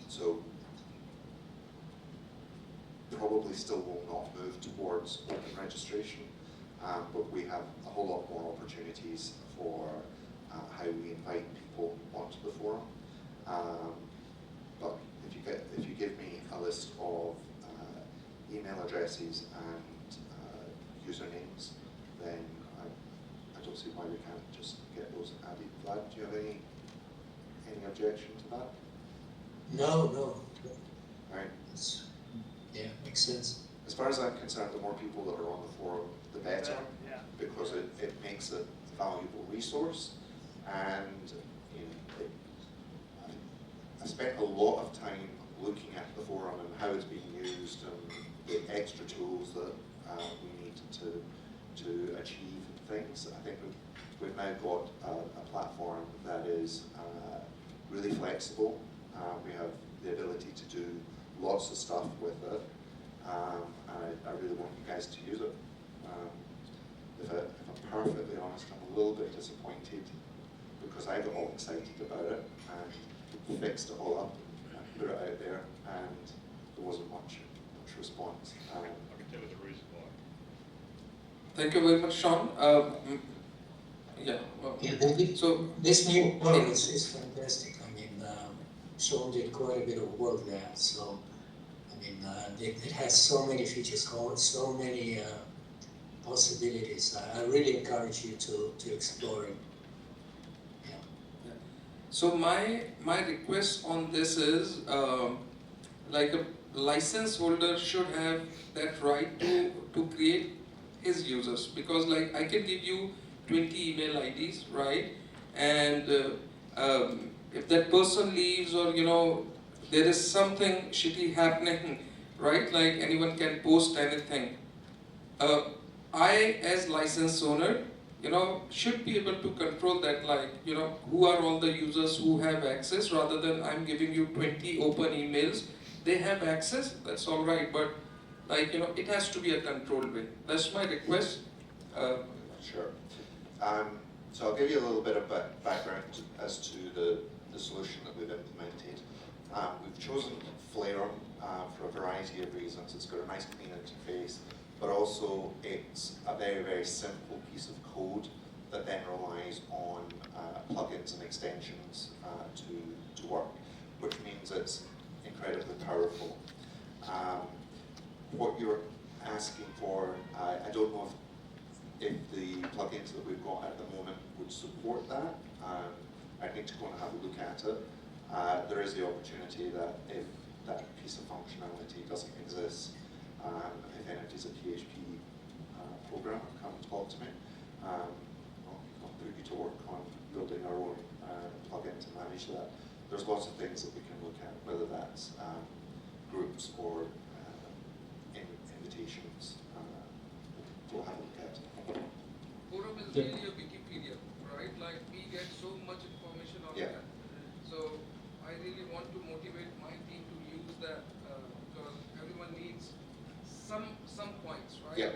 S5: So probably still will not move towards open registration, but we have a whole lot more opportunities for how we invite people onto the forum. But if you give me a list of email addresses and usernames, then I don't see why we can't just get those added. Vlad, do you have any objection to that?
S3: No.
S5: Right.
S3: Yeah, makes sense.
S5: As far as I'm concerned, the more people that are on the forum, the better, because it makes it a valuable resource. And you know, I spent a lot of time looking at the forum and how it's being used and the extra tools that we need to achieve things. I think we've now got a platform that is really flexible. We have the ability to do lots of stuff with it, and I really want you guys to use it. If I'm perfectly honest, I'm a little bit disappointed because I got all excited about it and fixed it all up and put it out there, and there wasn't much response.
S6: I can tell you the reason why.
S1: Thank you very much, Sean. So
S3: this new forum is fantastic. I mean, Sean did quite a bit of work there, so I mean, it has so many features, so many possibilities. I really encourage you to explore it. Yeah.
S1: So my request on this is, like a license holder should have that right to create his users, because like I can give you 20 email IDs, right? And if that person leaves, or you know there is something shitty happening, right? Like anyone can post anything. I as license owner, you know, should be able to control that, like, you know, who are all the users who have access, rather than I'm giving you 20 open emails. They have access, that's all right, but like, you know, it has to be a controlled way. That's my request.
S5: Sure. So I'll give you a little bit of background as to the solution that we've implemented. We've chosen Flare for a variety of reasons. It's got a nice clean interface, but also it's a very, very simple piece of code that then relies on plugins and extensions to work, which means it's incredibly powerful. What you're asking for, I don't know if the plugins that we've got at the moment would support that. I need to go and have a look at it. There is the opportunity that if that piece of functionality doesn't exist, if anybody's a PHP programmer, come and talk to me. I'll put you to work on building our own plugin to manage that. There's lots of things that we can look at, whether that's groups or invitations. We'll have a look at.
S1: Forum is really a Wikipedia, right? Like we get so much information on that. So I really want to motivate my team to use that because everyone needs some points, right?
S5: Yeah.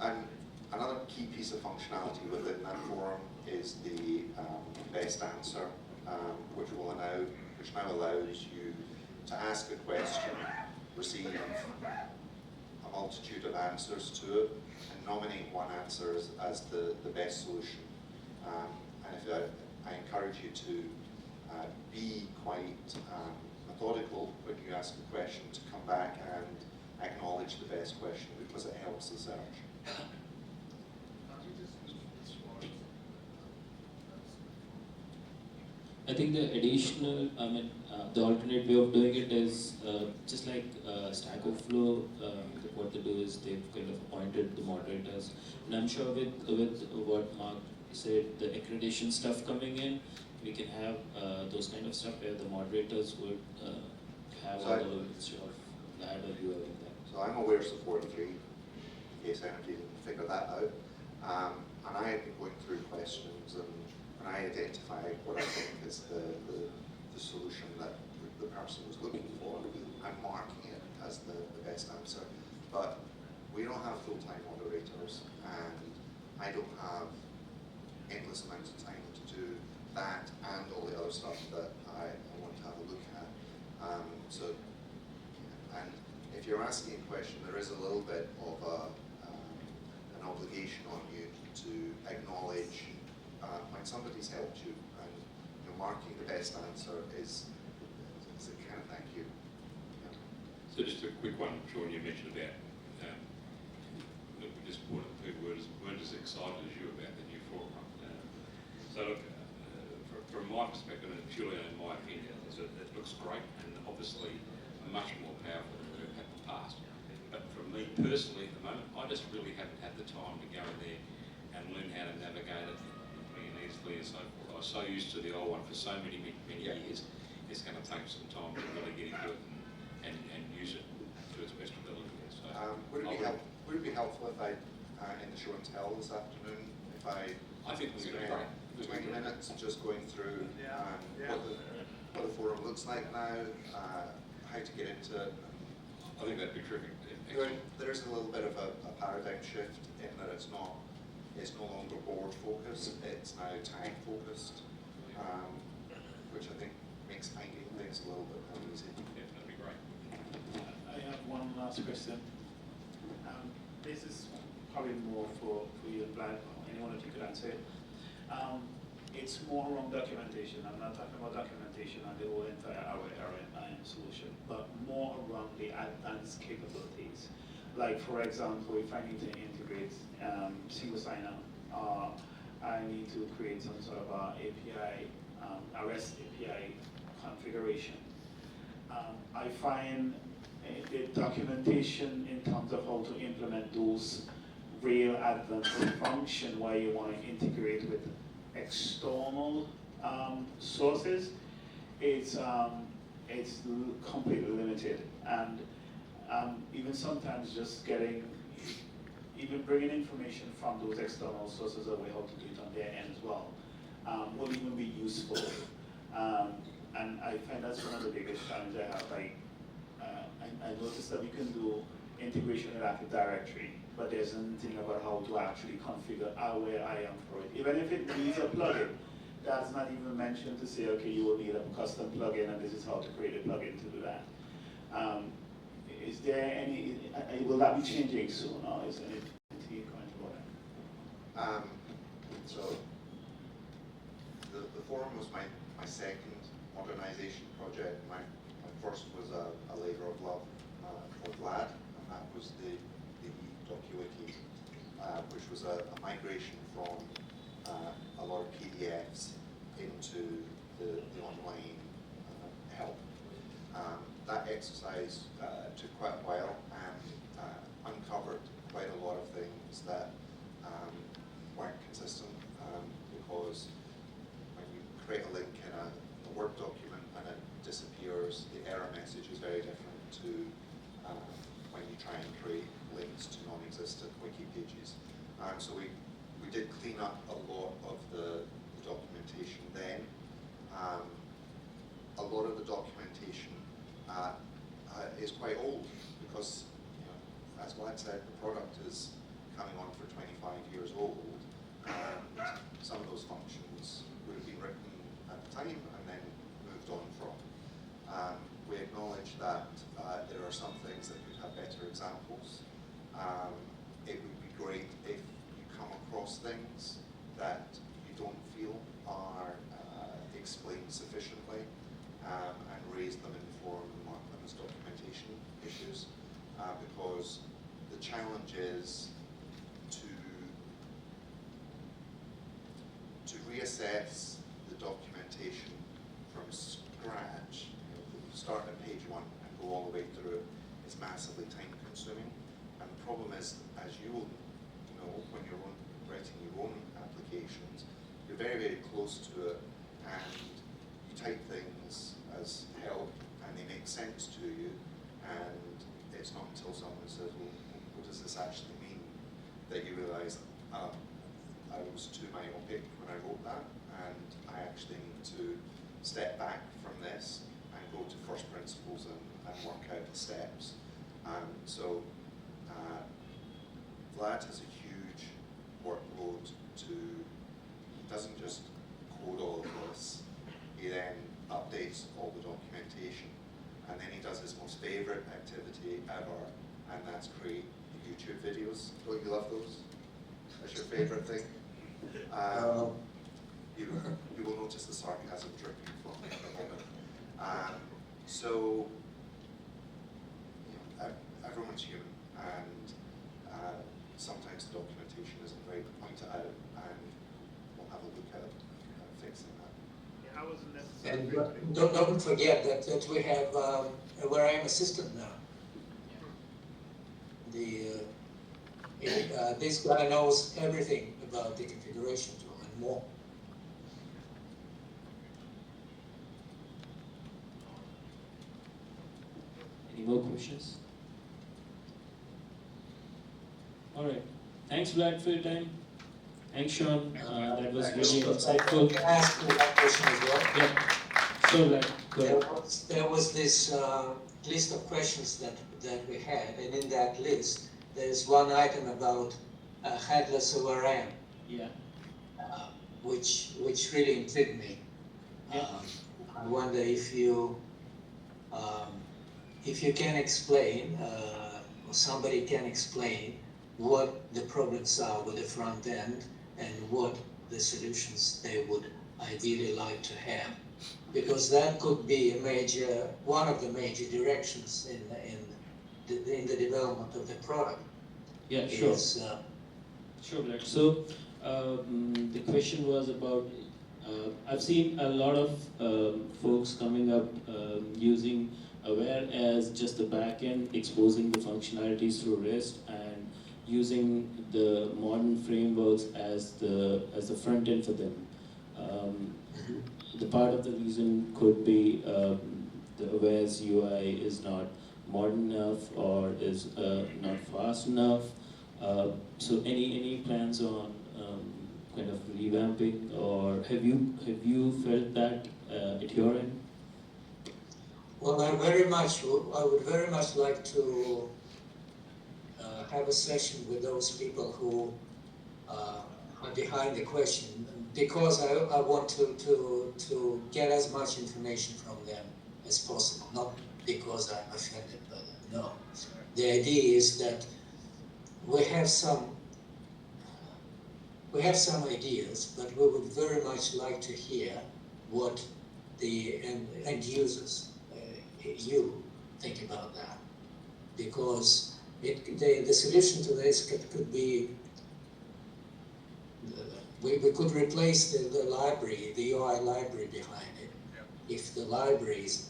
S5: And another key piece of functionality within that forum is the best answer, which now allows you to ask a question, receive a multitude of answers to it and nominate one answer as the best solution. And if I encourage you to be quite methodical when you ask a question, to come back and acknowledge the best question, because it helps the search.
S2: I think the additional, the alternate way of doing it is just like Stack Overflow. What they do is they've kind of appointed the moderators, and I'm sure with what Mark said, the accreditation stuff coming in, we can have those kind of stuff where the moderators would have all the links of that or whoever like that.
S5: So I'm aware of support 3, in case anybody didn't figure that out. And I have been going through questions, and when I identify what I think is the solution that the person was looking for, I'm marking it as the best answer. But we don't have full-time moderators, and I don't have endless amounts of time to do that and all the other stuff that I want to have a look at. And if you're asking a question, there is a little bit of an obligation on you to acknowledge when somebody's helped you, and marking the best answer is a kind of thank you. Yeah.
S6: So just a quick one, Sean, you mentioned about that we just brought up people weren't as excited as you about the new forum. So look, from my perspective, and purely in my opinion, is it looks great and obviously much more powerful than we've had in the past. But for me personally at the moment, I just really haven't had the time to go in there and learn how to navigate it easily and so forth. I was so used to the old one for so many years, it's going to take some time to really get into it and use it to its best ability. So
S5: would it be helpful if I, in the show and tell this afternoon, if I
S6: think we're going to
S5: 20 minutes just going through what the forum looks like now, how to get into it.
S6: I think that'd be terrific.
S5: There is a little bit of a paradigm shift in that it's no longer board focused, it's now tag focused, which I think makes finding things a little bit more easy.
S6: Yeah, that'd be great.
S8: I have one last question. This is probably more for you and Vlad, anyone if you could answer it. It's more around documentation. I'm not talking about documentation on the whole entire awareim solution, but more around the advanced capabilities. Like, for example, if I need to integrate single sign-on, I need to create some sort of API, a REST API configuration. I find the documentation in terms of how to implement those real advanced function where you want to integrate with external sources, it's completely limited. And even sometimes just even bringing information from those external sources that we have to do it on their end as well will even be useful. And I find that's one of the biggest challenges I have. Like, I noticed that we can do integration with Active Directory, but there's nothing about how to actually configure awareim for it. Even if it needs a plugin, that's not even mentioned to say, okay, you will need a custom plugin and this is how to create a plugin to do that. Is there any, will that be changing soon, or is there anything going to work?
S5: So the forum was my second modernization project. My first was a labor of love for Vlad, and that was the DocuWiki, which was a migration from a lot of PDFs into the online help. That exercise took quite a while and uncovered quite a lot of things that weren't consistent, because when you create a link in a Word document and it disappears, the error message is very different to when you try and create links to non-existent wiki pages. So we did clean up a lot of the documentation then. A lot of the documentation is quite old because, as Vlad said, the product is coming on for 25 years old, and some of those functions would have been written at the time and then moved on from. We acknowledge that there are some things that could have better examples, across things that you don't feel are explained sufficiently, and raise them in form and mark them as documentation issues, because the challenge is to reassess the documentation from scratch. Start at page 1 and go all the way through is massively time consuming, and the problem is, as you will know, when you're writing your own applications, you're very, very close to it, and you type things as help and they make sense to you, and it's not until someone says, well, what does this actually mean, that you realise, I was too myopic when I wrote that, and I actually need to step back from this and go to first principles and work out the steps. So Vlad has a huge workload he doesn't just code all of this, he then updates all the documentation, and then he does his most favourite activity ever, and that's create YouTube videos. Don't you love those? That's your favourite thing? You will notice the sarcasm dripping from me at the moment. So, everyone's human, and sometimes the documentation isn't very pointed out, and we'll have a look at fixing that.
S8: Yeah, I wasn't necessarily.
S3: And don't forget that we have a awareim assistant now. This guy knows everything about the configuration tool and more.
S2: Any more questions? All right. Thanks, Vlad, for your time. Thanks, Sean. That was really insightful.
S3: Can I ask you that question as well?
S2: Yeah. So, Vlad, go ahead.
S3: There was this list of questions that we had, and in that list, there's one item about headless awareim,
S2: Yeah.
S3: which really intrigued me.
S2: Yeah.
S3: I wonder if you can explain, or somebody can explain, what the problems are with the front end and what the solutions they would ideally like to have, because that could be one of the major directions in the development of the product.
S2: Yeah, sure.
S3: Is,
S2: Sure, Vlad. So, the question was about, I've seen a lot of folks coming up using Aware as just the backend, exposing the functionalities through REST, and using the modern frameworks as the front end for them. The part of the reason could be the Aware's UI is not modern enough or is not fast enough. So any plans on kind of revamping, or have you felt that at your end?
S3: well, I would very much like to have a session with those people who are behind the question, because I want to get as much information from them as possible, not because I'm offended by them, no. The idea is that we have some ideas, but we would very much like to hear what the end users, you, think about that, because the solution to this could be, we could replace the library, the UI library behind it, if the library is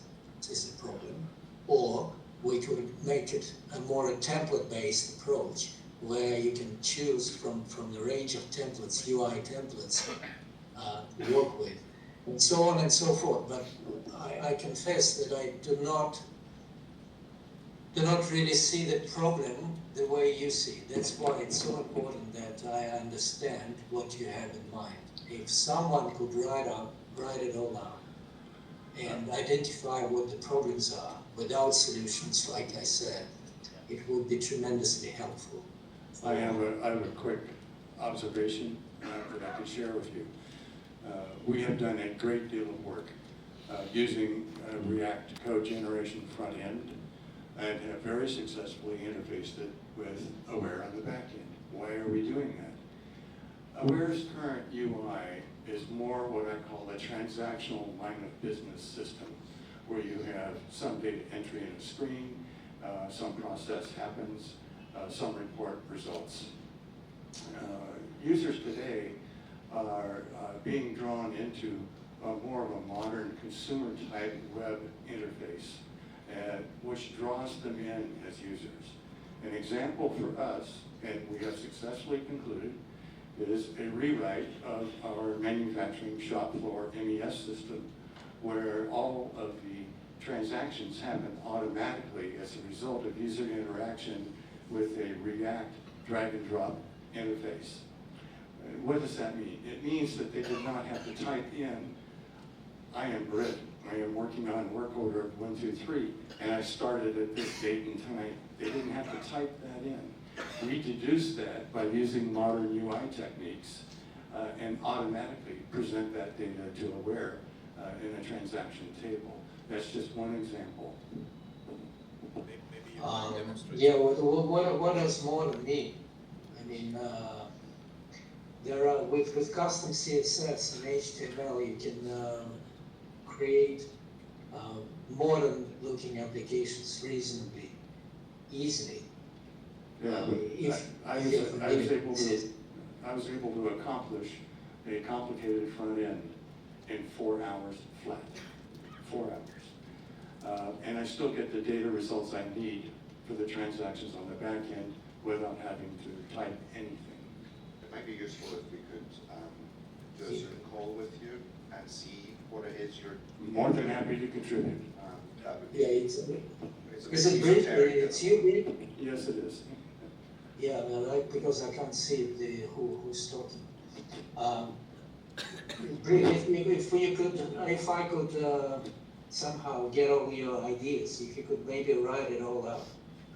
S3: a problem, or we could make it a more template-based approach, where you can choose from the range of templates, UI templates, to work with, and so on and so forth. But I confess that I do not really see the problem the way you see it. That's why it's so important that I understand what you have in mind. If someone could write it all out and identify what the problems are without solutions, like I said, it would be tremendously helpful.
S7: I have a quick observation that I could share with you. We have done a great deal of work using React code generation front end, and have very successfully interfaced it with Aware on the back end. Why are we doing that? Aware's current UI is more what I call a transactional line of business system, where you have some data entry in a screen, some process happens, some report results. Users today are being drawn into more of a modern consumer-type web interface, which draws them in as users. An example for us, and we have successfully concluded, is a rewrite of our manufacturing shop floor MES system, where all of the transactions happen automatically as a result of user interaction with a React drag and drop interface. What does that mean? It means that they did not have to type in, I am Britt, I am working on work order 123, and I started at this date and time. They didn't have to type that in. We deduce that by using modern UI techniques and automatically present that data to Aware in a transaction table. That's just one example.
S3: Yeah, what does modern mean? I mean, there are, with custom CSS and HTML, you can create modern looking applications reasonably easily.
S7: Yeah, but I was able to accomplish a complicated front end in 4 hours flat. 4 hours. And I still get the data results I need for the transactions on the back end without having to type anything.
S5: It might be useful if we could do a Zoom call with you and see what it is you're...
S7: More than happy to contribute.
S5: That would be,
S3: Yeah, is it Brit? It's you, Brit?
S7: Yes, it is.
S3: Yeah, well, because I can't see who's talking. Brit, if I could somehow get all your ideas, if you could maybe write it all up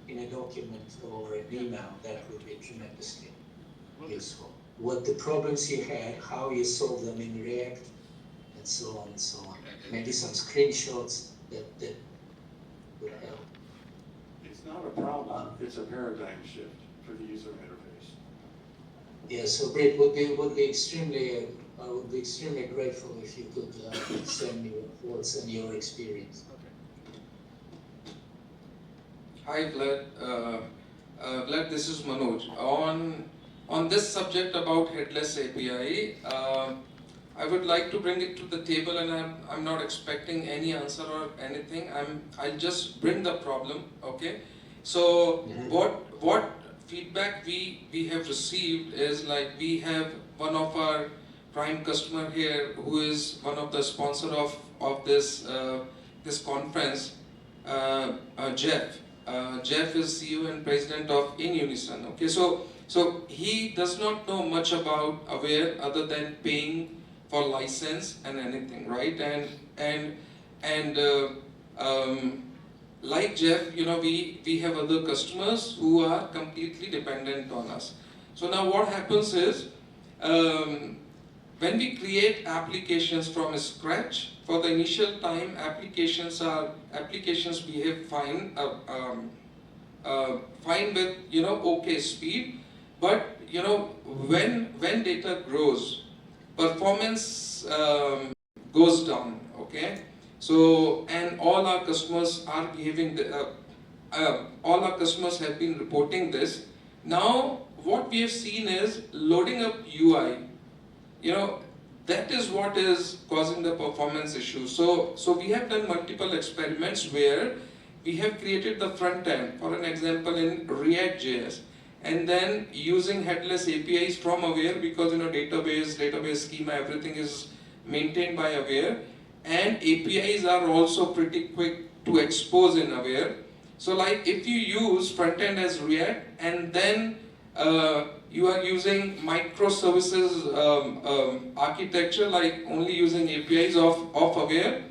S3: in a document or an email, that would be tremendously useful. What the problems you had, how you solved them in React, and so on and so on. Maybe some screenshots that would help.
S7: It's not a problem, it's a paradigm shift for the user interface.
S3: Yeah, so Brit would be extremely, I would be extremely grateful if you could send me your thoughts and your experience.
S1: Hi Vlad, Vlad, this is Manoj. On this subject about headless API, I would like to bring it to the table, and I'm not expecting any answer or anything. I'll just bring the problem, okay? So what feedback we have received is, like, we have one of our prime customer here who is one of the sponsor of this this conference, Jeff. Jeff is CEO and president of In Unison. Okay, so he does not know much about Aware other than paying for license and anything, right? And like Jeff, you know, we have other customers who are completely dependent on us. So now what happens is, when we create applications from scratch, for the initial time, applications behave fine, fine with, you know, okay speed. But you know, when data grows, performance goes down. Okay, so and all our customers are behaving. All our customers have been reporting this. Now, what we have seen is loading up UI. You know, that is what is causing the performance issue. So we have done multiple experiments where we have created the front end, for an example, in React.js, and then using headless APIs from Aware, because you know, database schema, everything is maintained by Aware, and APIs are also pretty quick to expose in Aware. So like if you use front end as React, and then you are using microservices architecture, like only using APIs of Aware,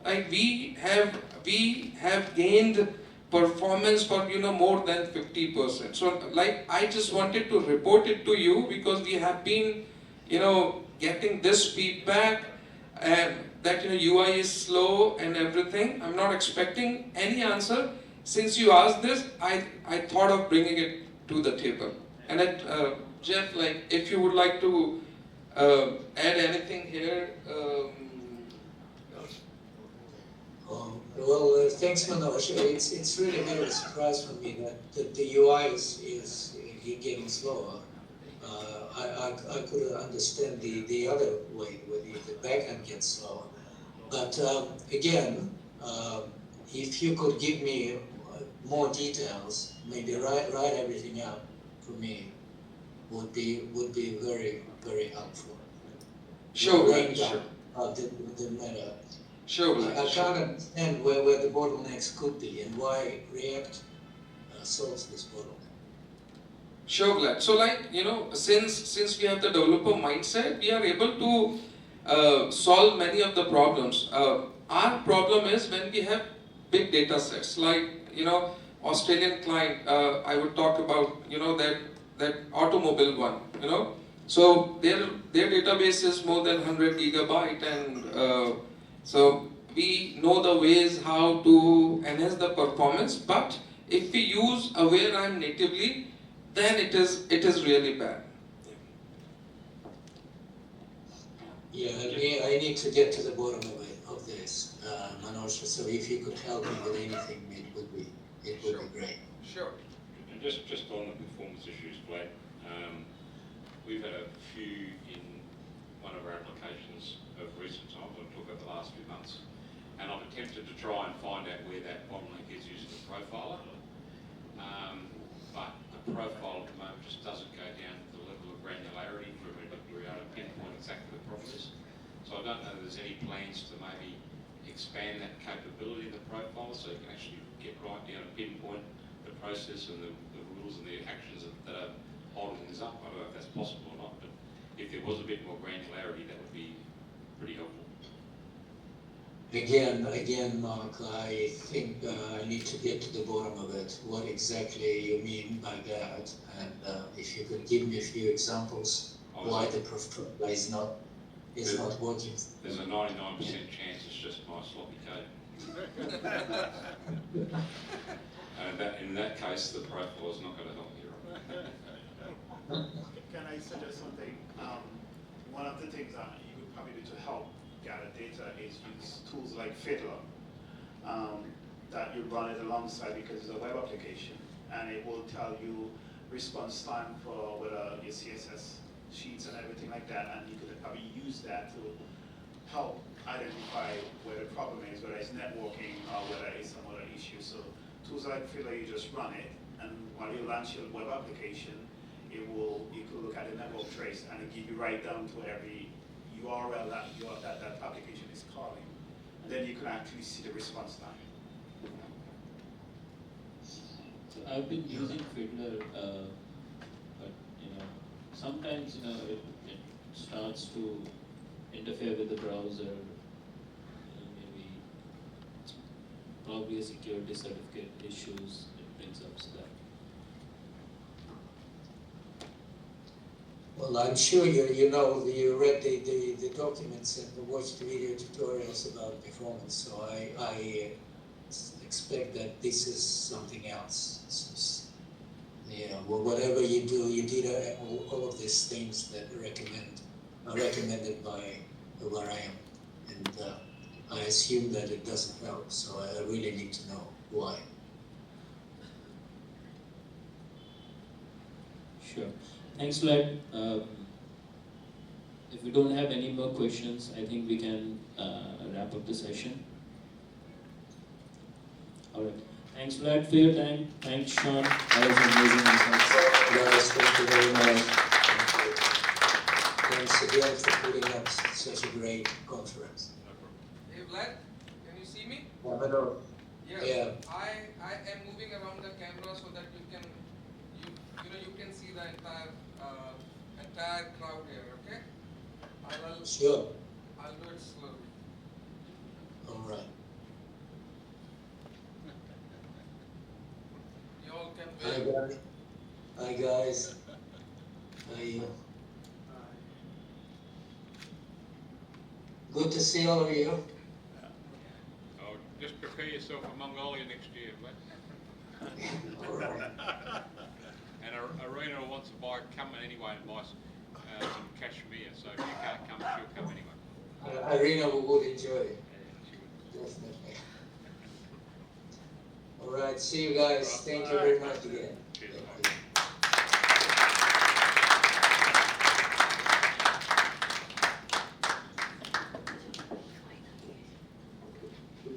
S1: like we have gained performance for, you know, more than 50%. So like I just wanted to report it to you, because we have been, you know, getting this feedback, and that, you know, UI is slow and everything. I'm not expecting any answer. Since you asked this, I thought of bringing it to the table. And Jeff, like if you would like to add anything here.
S3: Well, thanks, Manoj. It's really a bit of a surprise for me that the UI is getting slower. I could understand the other way, where the backend gets slower. But again, if you could give me more details, maybe write everything out for me, would be very, very helpful.
S1: Sure,
S3: Break
S1: sure.
S3: down the matter.
S1: Sure.
S3: I can't understand where the bottlenecks could be and why React solves this bottleneck.
S1: Sure, Glad. So like, since we have the developer mindset, we are able to solve many of the problems. Our problem is when we have big data sets, like, Australian client, I would talk about, that automobile one, So their database is more than 100 gigabyte, and so we know the ways how to enhance the performance, but if we use awareim natively, then it is really bad.
S3: Yeah, I need to get to the bottom of this, Manoj. So if you could help me with anything, it would be great.
S1: Sure.
S6: And just on the performance issues, Vlad, we've had a few in one of our applications of recent times. I'm talking about the last few months, and I've attempted to try and find out where that bottleneck is using the profiler. But the profile at the moment just doesn't go down to the level of granularity for me to be able to pinpoint exactly the problem is. So I don't know if there's any plans to maybe expand that capability of the profile so you can actually get right down and pinpoint the process and the rules and the actions that are holding this up. I don't know if that's possible or not, but if there was a bit more granularity, that would be pretty helpful.
S3: Again, Mark, I think I need to get to the bottom of it. What exactly you mean by that? And if you could give me a few examples why the profile is not working.
S6: There's a 99% chance it's just my sloppy code. And in that case, the profile is not going to help you.
S8: Can I suggest something? One of the things that you could probably do to help gather data is use tools like Fiddler that you run it alongside, because it's a web application and it will tell you response time for whether your CSS sheets and everything like that, and you could probably use that to help identify where the problem is, whether it's networking or whether it's some other issue. So tools like Fiddler, you just run it, and while you launch your web application, you could look at the network trace and it give you right down to every URL that application is calling. And then you can actually see the response time.
S2: So I've been using Fiddler, but sometimes it starts to interfere with the browser. Maybe it's probably a security certificate issues it brings up. So that.
S3: Well, I'm sure you read the documents and watched the video tutorials about performance, so I expect that this is something else. Whatever you do, you did all of these things that are recommended by awareim, and I assume that it doesn't help, so I really need to know why.
S2: Sure. Thanks, Vlad. If we don't have any more questions, I think we can wrap up the session. All right. Thanks, Vlad, for your time. Thanks, Sean. That was amazing insights.
S3: Guys, thank you very much. Thanks again for putting up such a great conference.
S1: Hey Vlad, can you see me?
S3: Hello.
S1: Yes.
S3: Yeah.
S1: I am moving around the camera so that you can see the entire crowd here. Okay?
S3: Sure.
S1: I'll do it slowly.
S3: All right.
S1: You all can
S3: Hi
S1: wait.
S3: guys. Hi guys. Hi. Good to see all of you.
S6: Oh, just prepare yourself for Mongolia next year, mate.
S3: All right.
S6: And Arena wants to come anyway and buy some cashmere, so if you can't come, she'll come anyway.
S3: Irina would enjoy it,
S6: Yeah, she would.
S3: definitely. All right, see you guys. Thank you very much again.
S6: Cheers.
S3: Thank you.